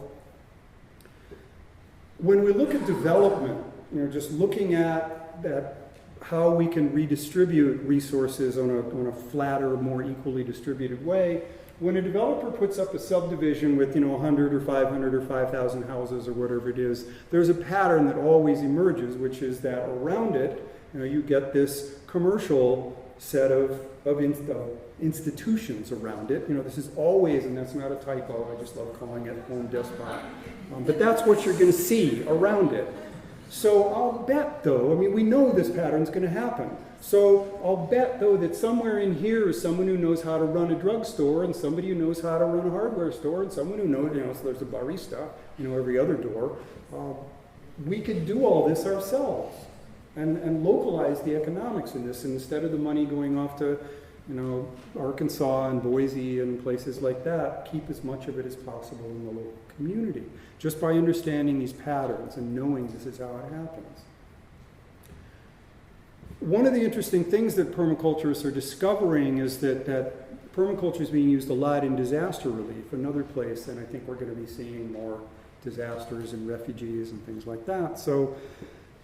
S2: When we look at development, just looking at how we can redistribute resources on a flatter, more equally distributed way, when a developer puts up a subdivision with 100 or 500 or 5,000 houses or whatever it is, there's a pattern that always emerges, which is that around it, you get this commercial set of institutions around it. This is always, and that's not a typo, I just love calling it Home Despot, but that's what you're going to see around it. So I'll bet, though, we know this pattern's going to happen. So I'll bet, though, that somewhere in here is someone who knows how to run a drugstore, and somebody who knows how to run a hardware store, and someone who knows, so there's a barista, every other door. We could do all this ourselves and localize the economics in this, and instead of the money going off to, Arkansas and Boise and places like that, keep as much of it as possible in the local community, just by understanding these patterns and knowing this is how it happens. One of the interesting things that permaculturists are discovering is that permaculture is being used a lot in disaster relief, another place, and I think we're going to be seeing more disasters and refugees and things like that. So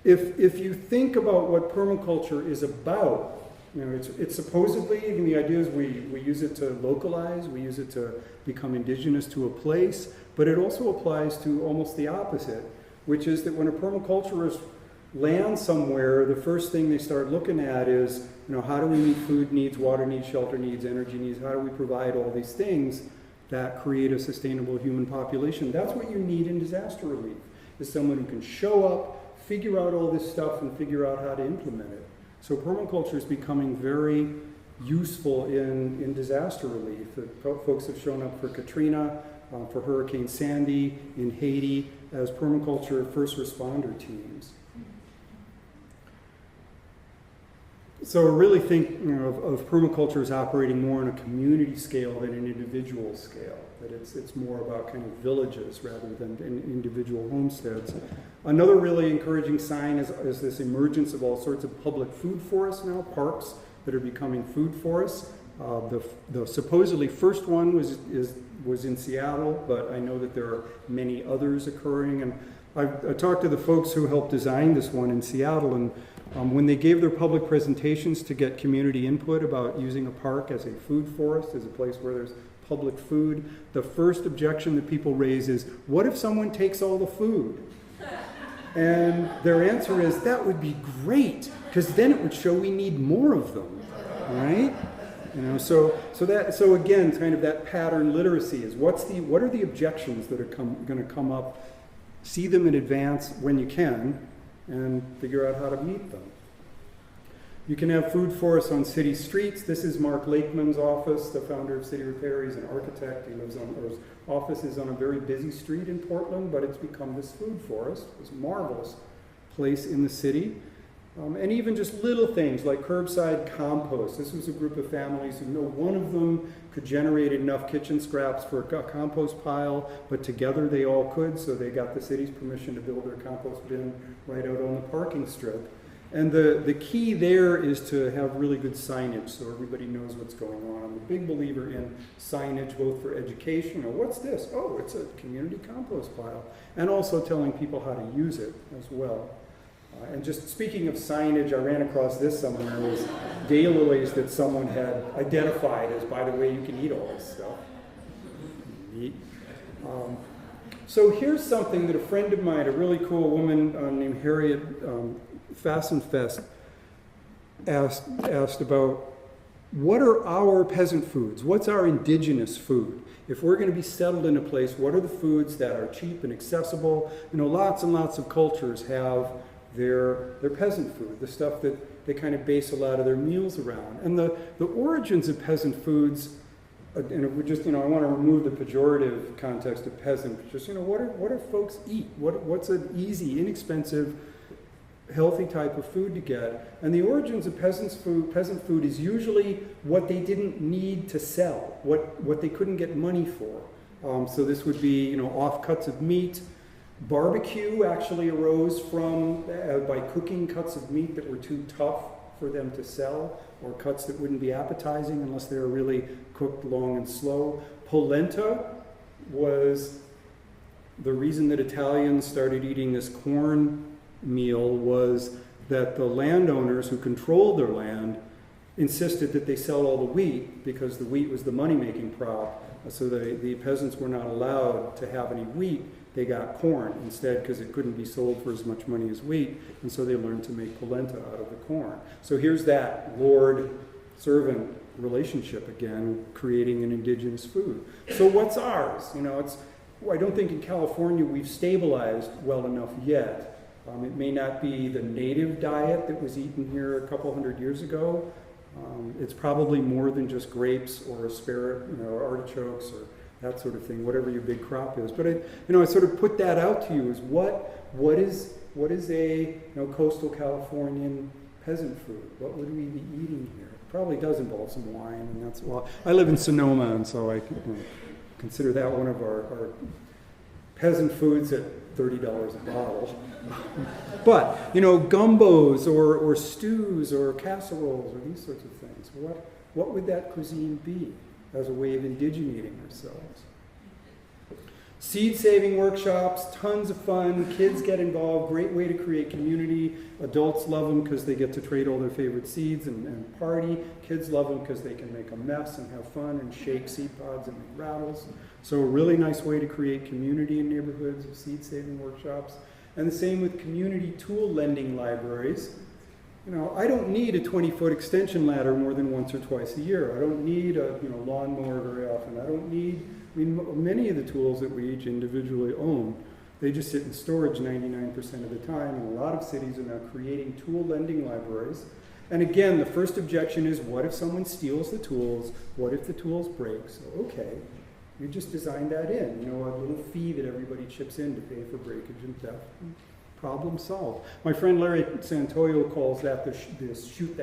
S2: if you think about what permaculture is about, it's supposedly, the idea is we use it to localize, we use it to become indigenous to a place, but it also applies to almost the opposite, which is that when a permaculturist lands somewhere, the first thing they start looking at is, how do we meet food needs, water needs, shelter needs, energy needs, how do we provide all these things that create a sustainable human population? That's what you need in disaster relief, is someone who can show up, figure out all this stuff, and figure out how to implement it. So permaculture is becoming very useful in disaster relief. Folks have shown up for Katrina, for Hurricane Sandy in Haiti as permaculture first responder teams. So I really think of permaculture as operating more on a community scale than an individual scale. That it's more about kind of villages rather than individual homesteads. Another really encouraging sign is this emergence of all sorts of public food forests now, parks that are becoming food forests. The supposedly first one was in Seattle, but I know that there are many others occurring. And I talked to the folks who helped design this one in Seattle, and when they gave their public presentations to get community input about using a park as a food forest, as a place where there's public food, the first objection that people raise is, what if someone takes all the food? And their answer is, that would be great, because then it would show we need more of them, right? So again, kind of that pattern literacy is what are the objections that are going to come up? See them in advance when you can, and figure out how to meet them. You can have food forests on city streets. This is Mark Lakeman's office, the founder of City Repair. He's an architect. His office is on a very busy street in Portland, but it's become this food forest, this marvelous place in the city. And even just little things like curbside compost. This was a group of families who one of them could generate enough kitchen scraps for a compost pile, but together they all could, so they got the city's permission to build their compost bin right out on the parking strip. And the key there is to have really good signage so everybody knows what's going on. I'm a big believer in signage, both for education, what's this? Oh, it's a community compost pile. And also telling people how to use it as well. And just speaking of signage, I ran across this somewhere. It was daylilies that someone had identified as, by the way, you can eat all this stuff. Neat. So here's something that a friend of mine, a really cool woman named Harriet Fassenfest, asked about, what are our peasant foods? What's our indigenous food? If we're going to be settled in a place, what are the foods that are cheap and accessible? Lots and lots of cultures have their peasant food, the stuff that they kind of base a lot of their meals around. And the origins of peasant foods, and we just, I want to remove the pejorative context of peasant, just, what do folks eat? What's an easy, inexpensive, healthy type of food to get? And the origins of peasant food is usually what they didn't need to sell, what they couldn't get money for. So this would be, offcuts of meat. Barbecue actually arose from by cooking cuts of meat that were too tough for them to sell, or cuts that wouldn't be appetizing unless they were really cooked long and slow. Polenta was the reason that Italians started eating this corn meal, was that the landowners who controlled their land insisted that they sell all the wheat, because the wheat was the money-making prop. So the peasants were not allowed to have any wheat. They got corn instead, because it couldn't be sold for as much money as wheat, and so they learned to make polenta out of the corn. So here's that lord-servant relationship again, creating an indigenous food. So what's ours? I don't think in California we've stabilized well enough yet. It may not be the native diet that was eaten here a couple hundred years ago. It's probably more than just grapes or asparagus, or artichokes, or that sort of thing, whatever your big crop is. But I sort of put that out to you as what is a coastal Californian peasant food? What would we be eating here? It probably does involve some wine, and I live in Sonoma, and so I consider that one of our peasant foods at $30 a bottle. But gumbos or stews or casseroles or these sorts of things. What would that cuisine be as a way of indigenating ourselves? Seed-saving workshops, tons of fun. Kids get involved. Great way to create community. Adults love them because they get to trade all their favorite seeds and party. Kids love them because they can make a mess and have fun and shake seed pods and make rattles. So a really nice way to create community in neighborhoods of seed-saving workshops. And the same with community tool lending libraries. I don't need a 20-foot extension ladder more than once or twice a year. I don't need a lawnmower very often. I don't need, many of the tools that we each individually own, They just sit in storage 99% of the time, and a lot of cities are now creating tool lending libraries. And again, the first objection is, what if someone steals the tools? What if the tools break? So, okay, you just design that in, you know, a little fee that everybody chips in to pay for breakage and theft. Problem solved. My friend Larry Santoyo calls that the shoot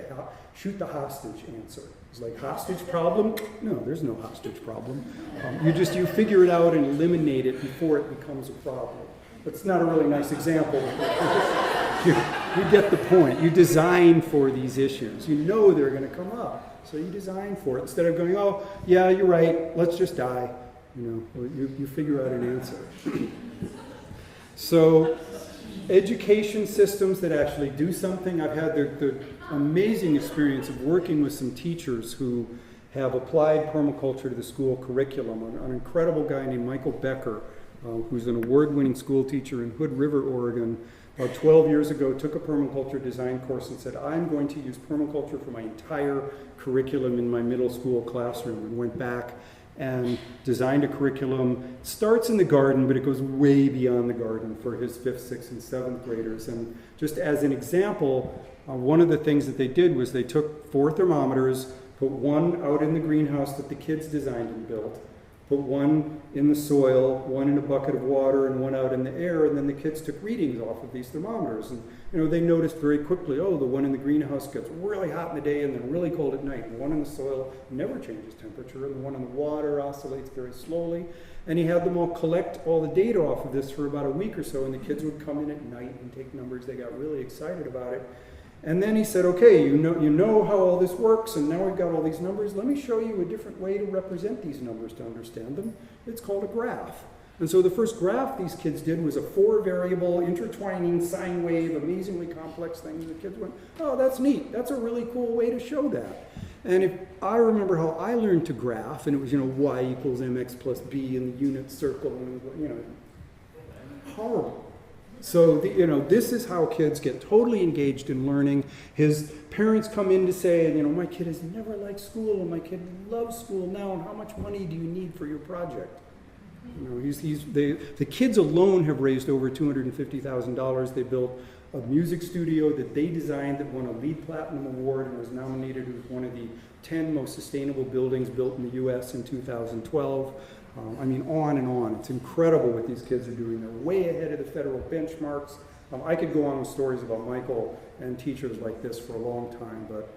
S2: the hostage answer. It's like, hostage problem? No, there's no hostage problem. You figure it out and eliminate it before it becomes a problem. That's not a really nice example. You get the point. You design for these issues. You know they're going to come up, so you design for it instead of going, oh, yeah, you're right, let's just die. You know, you figure out an answer. So, education systems that actually do something. I've had the amazing experience of working with some teachers who have applied permaculture to the school curriculum. An incredible guy named Michael Becker, who's an award-winning school teacher in Hood River, Oregon, about 12 years ago took a permaculture design course and said, I'm going to use permaculture for my entire curriculum in my middle school classroom, and went back and designed a curriculum. It starts in the garden, but it goes way beyond the garden for his 5th, 6th, and 7th graders. And just as an example, one of the things that they did was they took 4 thermometers, put one out in the greenhouse that the kids designed and built, put one in the soil, one in a bucket of water, and one out in the air, and then the kids took readings off of these thermometers. And you know, they noticed very quickly, oh, the one in the greenhouse gets really hot in the day and then really cold at night. And the one in the soil never changes temperature, and the one in the water oscillates very slowly. And he had them all collect all the data off of this for about a week or so, and the kids would come in at night and take numbers. They got really excited about it. And then he said, okay, you know how all this works, and now we've got all these numbers. Let me show you a different way to represent these numbers to understand them. It's called a graph. And so the first graph these kids did was a 4-variable, intertwining sine wave, amazingly complex thing. The kids went, oh, that's neat. That's a really cool way to show that. And if I remember how I learned to graph, and it was, y equals mx plus b in the unit circle, and, horrible. So, this is how kids get totally engaged in learning. His parents come in to say, my kid has never liked school, and my kid loves school now, and how much money do you need for your project? The kids alone have raised over $250,000. They built a music studio that they designed that won a LEED Platinum Award and was nominated as one of the 10 most sustainable buildings built in the U.S. in 2012. On and on. It's incredible what these kids are doing. They're way ahead of the federal benchmarks. I could go on with stories about Michael and teachers like this for a long time, but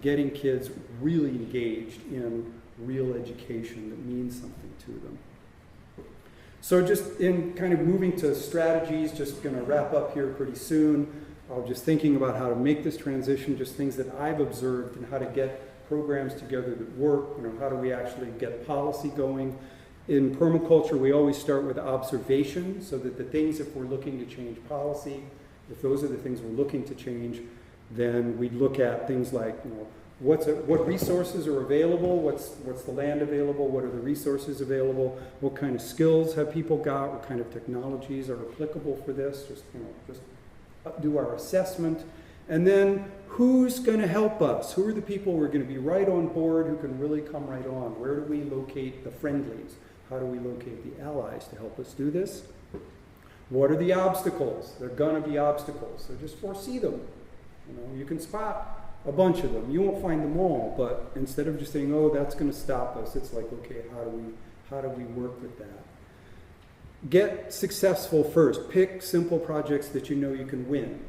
S2: getting kids really engaged in real education that means something to them. So just in kind of moving to strategies, just going to wrap up here pretty soon. Just thinking about how to make this transition, just things that I've observed and how to get programs together that work. How do we actually get policy going? In permaculture, we always start with observation, so that the things, if we're looking to change policy, if those are the things we're looking to change, then we'd look at things like, what resources are available, what's the land available, what are the resources available, what kind of skills have people got, what kind of technologies are applicable for this, just do our assessment. And then who's going to help us? Who are the people who are going to be right on board, who can really come right on? Where do we locate the friendlies? How do we locate the allies to help us do this? What are the obstacles? There are going to be obstacles, so just foresee them. You can spot a bunch of them. You won't find them all, but instead of just saying, oh, that's going to stop us, it's like, okay, how do we work with that? Get successful first. Pick simple projects that you know you can win.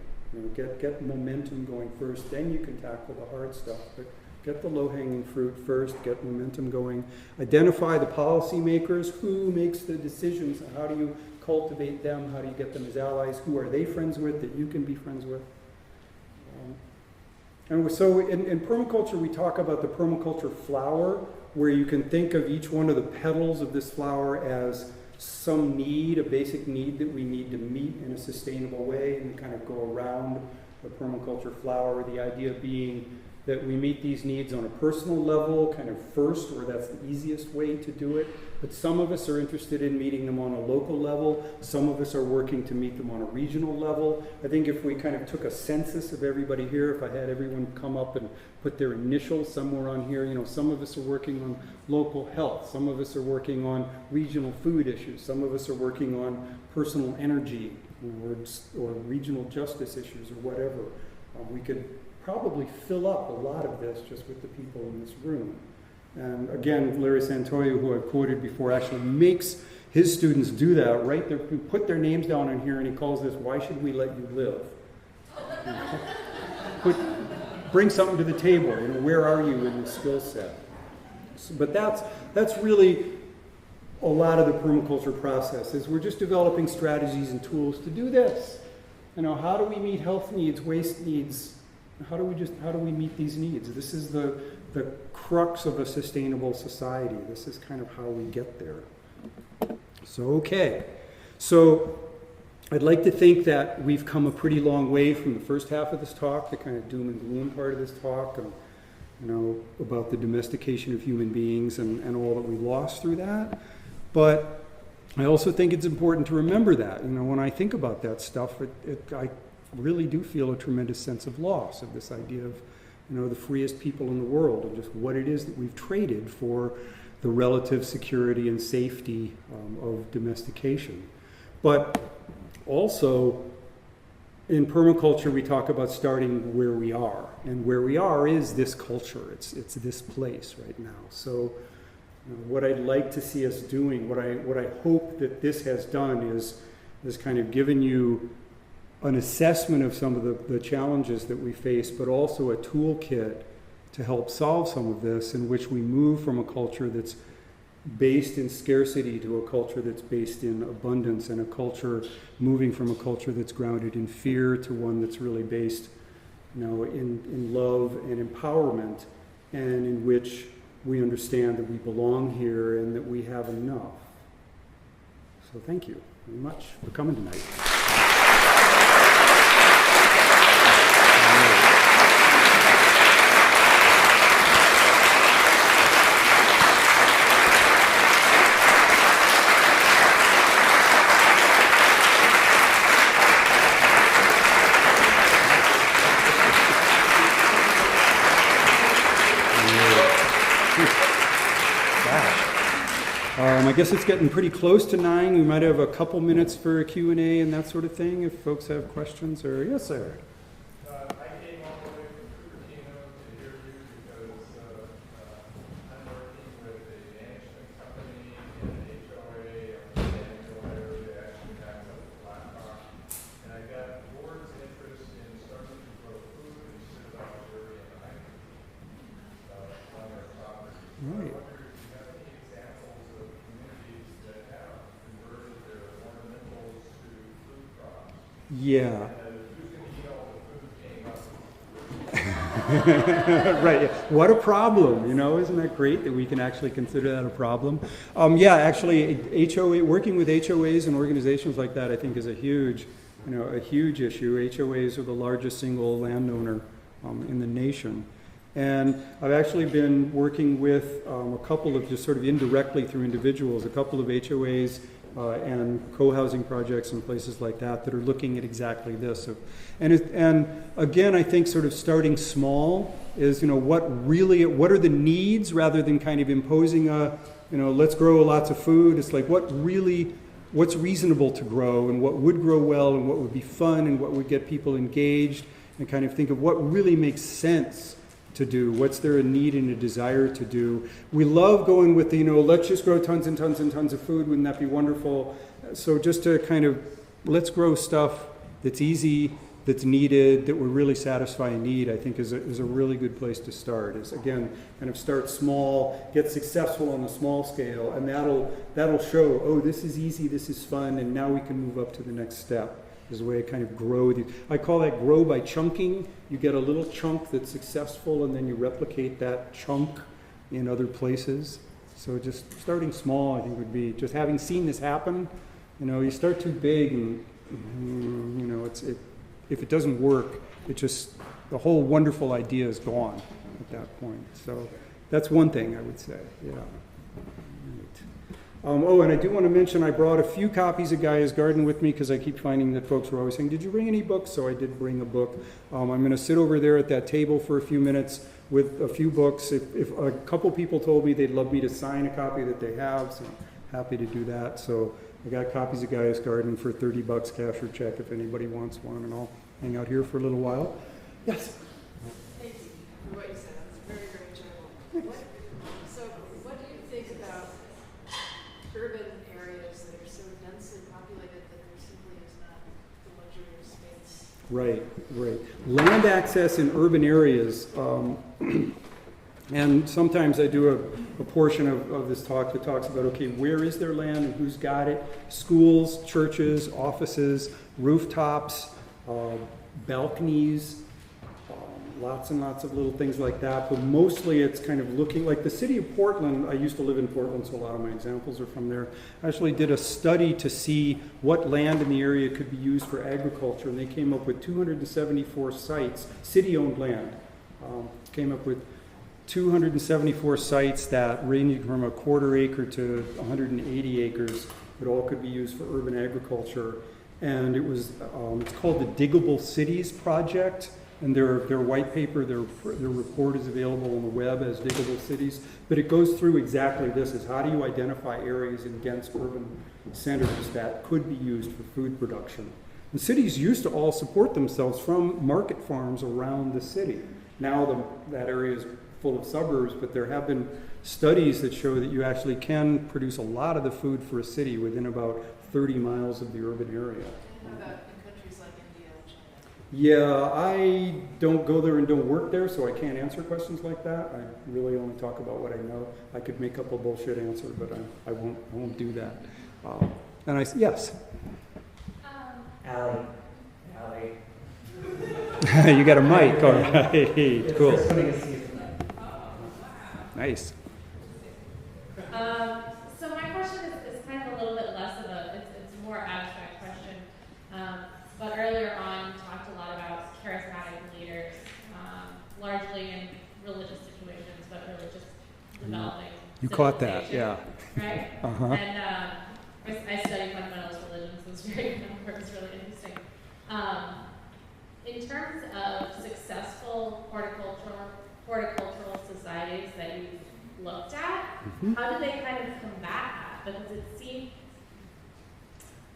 S2: Get momentum going first, then you can tackle the hard stuff. But get the low-hanging fruit first, get momentum going. Identify the policymakers, who makes the decisions, how do you cultivate them, how do you get them as allies, who are they friends with that you can be friends with. And so in permaculture, we talk about the permaculture flower, where you can think of each one of the petals of this flower as some need, a basic need that we need to meet in a sustainable way, and kind of go around the permaculture flower. The idea being that we meet these needs on a personal level kind of first, or that's the easiest way to do it. But some of us are interested in meeting them on a local level. Some of us are working to meet them on a regional level. I think if we kind of took a census of everybody here, if I had everyone come up and put their initials somewhere on here, some of us are working on local health. Some of us are working on regional food issues. Some of us are working on personal energy or regional justice issues or whatever. We could probably fill up a lot of this just with the people in this room. And again, Larry Santoyo, who I've quoted before, actually makes his students do that, right? They put their names down in here, and he calls this, "Why should we let you live?" Bring something to the table. Where are you in the skill set? But that's really a lot of the permaculture process, is we're just developing strategies and tools to do this. How do we meet health needs, waste needs? How do we meet these needs? This is the crux of a sustainable society. This is kind of how we get there. So I'd like to think that we've come a pretty long way from the first half of this talk, the kind of doom and gloom part of this talk, and, about the domestication of human beings and all that we lost through that. But I also think it's important to remember that, when I think about that stuff, I really do feel a tremendous sense of loss of this idea of, the freest people in the world, and just what it is that we've traded for the relative security and safety of domestication. But also, in permaculture, we talk about starting where we are, and where we are is this culture. It's this place right now. So, what I'd like to see us doing, what I hope that this has done is kind of given you an assessment of some of the challenges that we face, but also a toolkit to help solve some of this, in which we move from a culture that's based in scarcity to a culture that's based in abundance, and a culture moving from a culture that's grounded in fear to one that's really based, in love and empowerment, and in which we understand that we belong here and that we have enough. So thank you very much for coming tonight. I guess it's getting pretty close to 9. We might have a couple minutes for a Q&A and that sort of thing, if folks have questions. Or yes, sir.
S3: I came all the way from Cupertino to hear you because I'm working with a management company and an HOA on the San Antonio area. They actually have a flat rock. And I got the board's interest in starting to grow food instead of luxury and hiking on their property.
S2: Right.
S3: So I wonder if you have any examples of communities that have converted their ornamentals to food crops.
S2: Yeah.
S3: Who's going to eat all the food came up?
S2: Right. Yeah. What a problem, Isn't that great that we can actually consider that a problem? Actually, working with HOAs and organizations like that, I think, is a huge issue. HOAs are the largest single landowner in the nation. And I've actually been working with a couple of, just sort of indirectly through individuals, a couple of HOAs and co-housing projects and places like that are looking at exactly this. And again, I think sort of starting small is, what are the needs, rather than kind of imposing let's grow lots of food. It's like what's reasonable to grow, and what would grow well, and what would be fun, and what would get people engaged, and kind of think of what really makes sense to do, what's there a need and a desire to do. We love going with let's just grow tons and tons and tons of food, wouldn't that be wonderful? So just to kind of, let's grow stuff that's easy, that's needed, that will really satisfy a need, I think is a really good place to start. Is again, kind of start small, get successful on the small scale, and that'll show, oh, this is easy, this is fun, and now we can move up to the next step. Is a way to kind of grow. I call that grow by chunking. You get a little chunk that's successful, and then you replicate that chunk in other places. So just starting small, I think, would be, just having seen this happen. You start too big, and if it doesn't work, it just, the whole wonderful idea is gone at that point. So that's one thing I would say, yeah. Oh, and I do want to mention I brought a few copies of Gaia's Garden with me because I keep finding that folks are always saying, did you bring any books? So I did bring a book. I'm going to sit over there at that table for a few minutes with a few books. If a couple people told me they'd love me to sign a copy that they have, so I'm happy to do that. So I got copies of Gaia's Garden for $30 cash or check if anybody wants one, and I'll hang out here for a little while. Yes?
S4: Thank you for what you said. That was very, very enjoyable. So what do you think about urban areas that are so densely populated that there simply is not the luxury of space?
S2: Right, right. Land access in urban areas, and sometimes I do a portion of this talk that talks about, okay, where is their land and who's got it? Schools, churches, offices, rooftops, balconies, lots and lots of little things like that, but mostly it's kind of looking like the city of Portland. I used to live in Portland, so a lot of my examples are from there. I actually did a study to see what land in the area could be used for agriculture, and they came up with 274 sites, city-owned land. Came up with 274 sites that ranging from a quarter acre to 180 acres that all could be used for urban agriculture. And it was, it's called the Diggable Cities Project. And their white paper, their report is available on the web as Diggable Cities. But it goes through exactly this, is how do you identify areas in dense urban centers that could be used for food production. And cities used to all support themselves from market farms around the city. Now that area is full of suburbs, but there have been studies that show that you actually can produce a lot of the food for a city within about 30 miles of the urban area.
S4: And how about in countries like India and China?
S2: Yeah, I don't go there and don't work there, so I can't answer questions like that. I really only talk about what I know. I could make up a bullshit answer, but I won't do that. Yes?
S5: Allie.
S2: You got a mic, all right. Cool. Nice.
S6: So my question is kind of a little bit less of it's a more abstract question. But earlier on, you talked a lot about charismatic leaders, largely in religious situations, but really just developing.
S2: You caught that, yeah.
S6: Right?
S2: Uh-huh.
S6: And I study fundamentalist religions, so it's really interesting. In terms of successful horticultural societies that you've looked at, how do they kind of combat that? Because it seems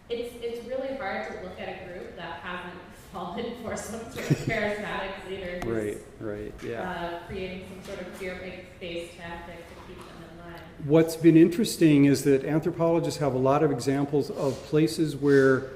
S6: it's really hard to look at a group that hasn't fallen for some sort of charismatic leader who's
S2: Right, yeah.
S6: creating some sort of fear-based tactic to keep them in line.
S2: What's been interesting is that anthropologists have a lot of examples of places where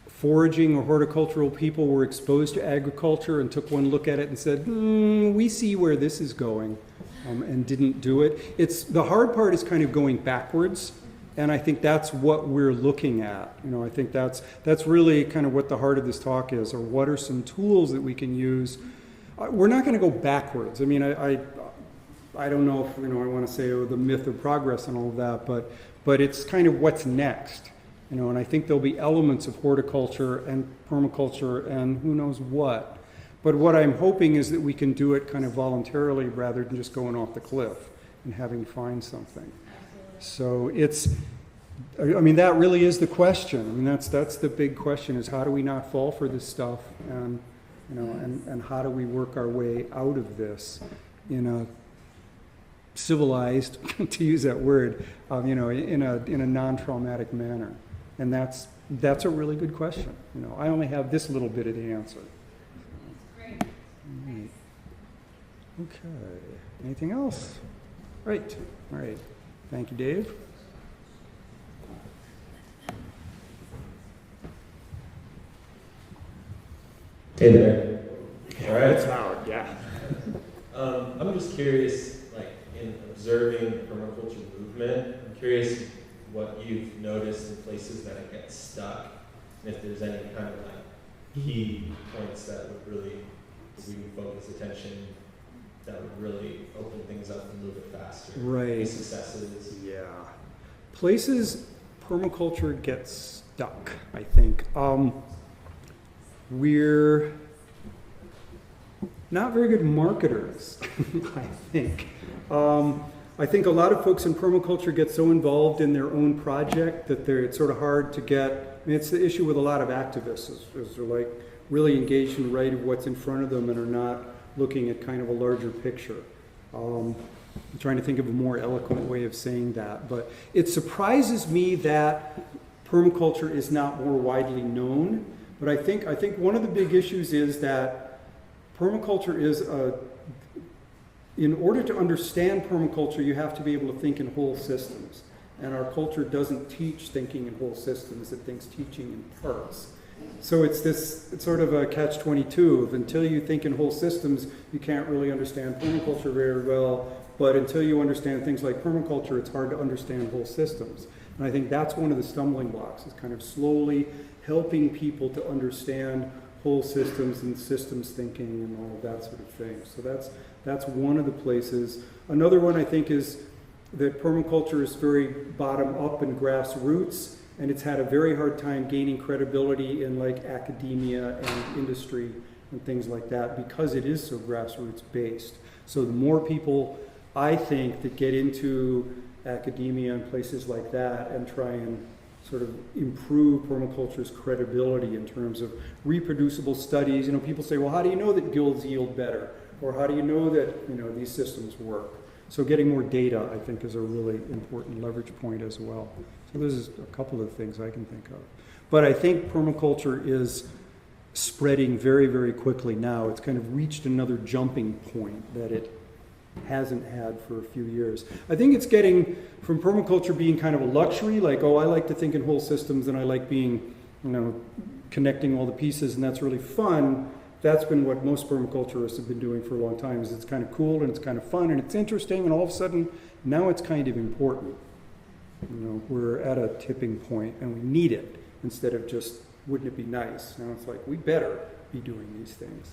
S2: foraging or horticultural people were exposed to agriculture and took one look at it and said, we see where this is going, and didn't do it. The hard part is kind of going backwards, and I think that's what we're looking at. I think that's really kind of what the heart of this talk is, or what are some tools that we can use. We're not going to go backwards. I mean, I don't know if, I want to say, the myth of progress and all of that, but it's kind of what's next. And I think there'll be elements of horticulture and permaculture and who knows what. But what I'm hoping is that we can do it kind of voluntarily rather than just going off the cliff and having to find something. So that really is the question. That's the big question, is how do we not fall for this stuff, and and how do we work our way out of this in a civilized, to use that word, in a non-traumatic manner. And that's a really good question. I only have this little bit of the answer.
S6: Great.
S2: Right. Okay. Anything else? Right. All right. Thank you, Dave.
S5: Hey there. All right.
S2: It's loud. Yeah.
S5: I'm just curious, in observing the permaculture movement, I'm curious what you've noticed in places that it gets stuck, and if there's any kind of key points that would really, if we can focus attention, that would really open things up and move it faster.
S2: Right.
S5: Any successes.
S2: Yeah. Places permaculture gets stuck, I think. we're not very good marketers, I think. I think a lot of folks in permaculture get so involved in their own project that it's sort of hard to get. I mean, it's the issue with a lot of activists, is they're like really engaged in right of what's in front of them and are not looking at kind of a larger picture. I'm trying to think of a more eloquent way of saying that, but it surprises me that permaculture is not more widely known. But I think one of the big issues is that permaculture is in order to understand permaculture, you have to be able to think in whole systems. And our culture doesn't teach thinking in whole systems, it thinks teaching in parts. So it's sort of a catch-22 of until you think in whole systems, you can't really understand permaculture very well, but until you understand things like permaculture, it's hard to understand whole systems. And I think that's one of the stumbling blocks, is kind of slowly helping people to understand whole systems and systems thinking and all of that sort of thing. So that's one of the places. Another one I think is that permaculture is very bottom-up and grassroots, and it's had a very hard time gaining credibility in like academia and industry and things like that because it is so grassroots based. So the more people, I think, that get into academia and places like that and try and sort of improve permaculture's credibility in terms of reproducible studies. You know, people say, well, how do you know that guilds yield better? Or how do you know that, you know, these systems work? So getting more data, I think, is a really important leverage point as well. So there's a couple of things I can think of. But I think permaculture is spreading very, very quickly now. It's kind of reached another jumping point that it hasn't had for a few years. I think it's getting from permaculture being kind of a luxury, like, oh, I like to think in whole systems and I like being, you know, connecting all the pieces and that's really fun. That's been what most permaculturists have been doing for a long time, is it's kind of cool and it's kind of fun and it's interesting, and all of a sudden now it's kind of important. You know, we're at a tipping point and we need it instead of just, wouldn't it be nice? Now it's like, we better be doing these things.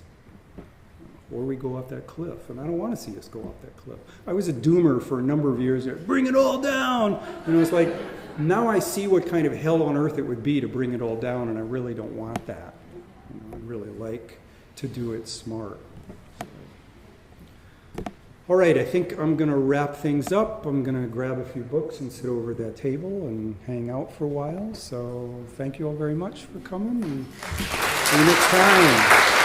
S2: Or we go off that cliff, and I don't want to see us go off that cliff. I was a doomer for a number of years. Bring it all down! And it was like, now I see what kind of hell on earth it would be to bring it all down, and I really don't want that. You know, I really like to do it smart. All right, I think I'm going to wrap things up. I'm going to grab a few books and sit over at that table and hang out for a while. So thank you all very much for coming, and see you next time.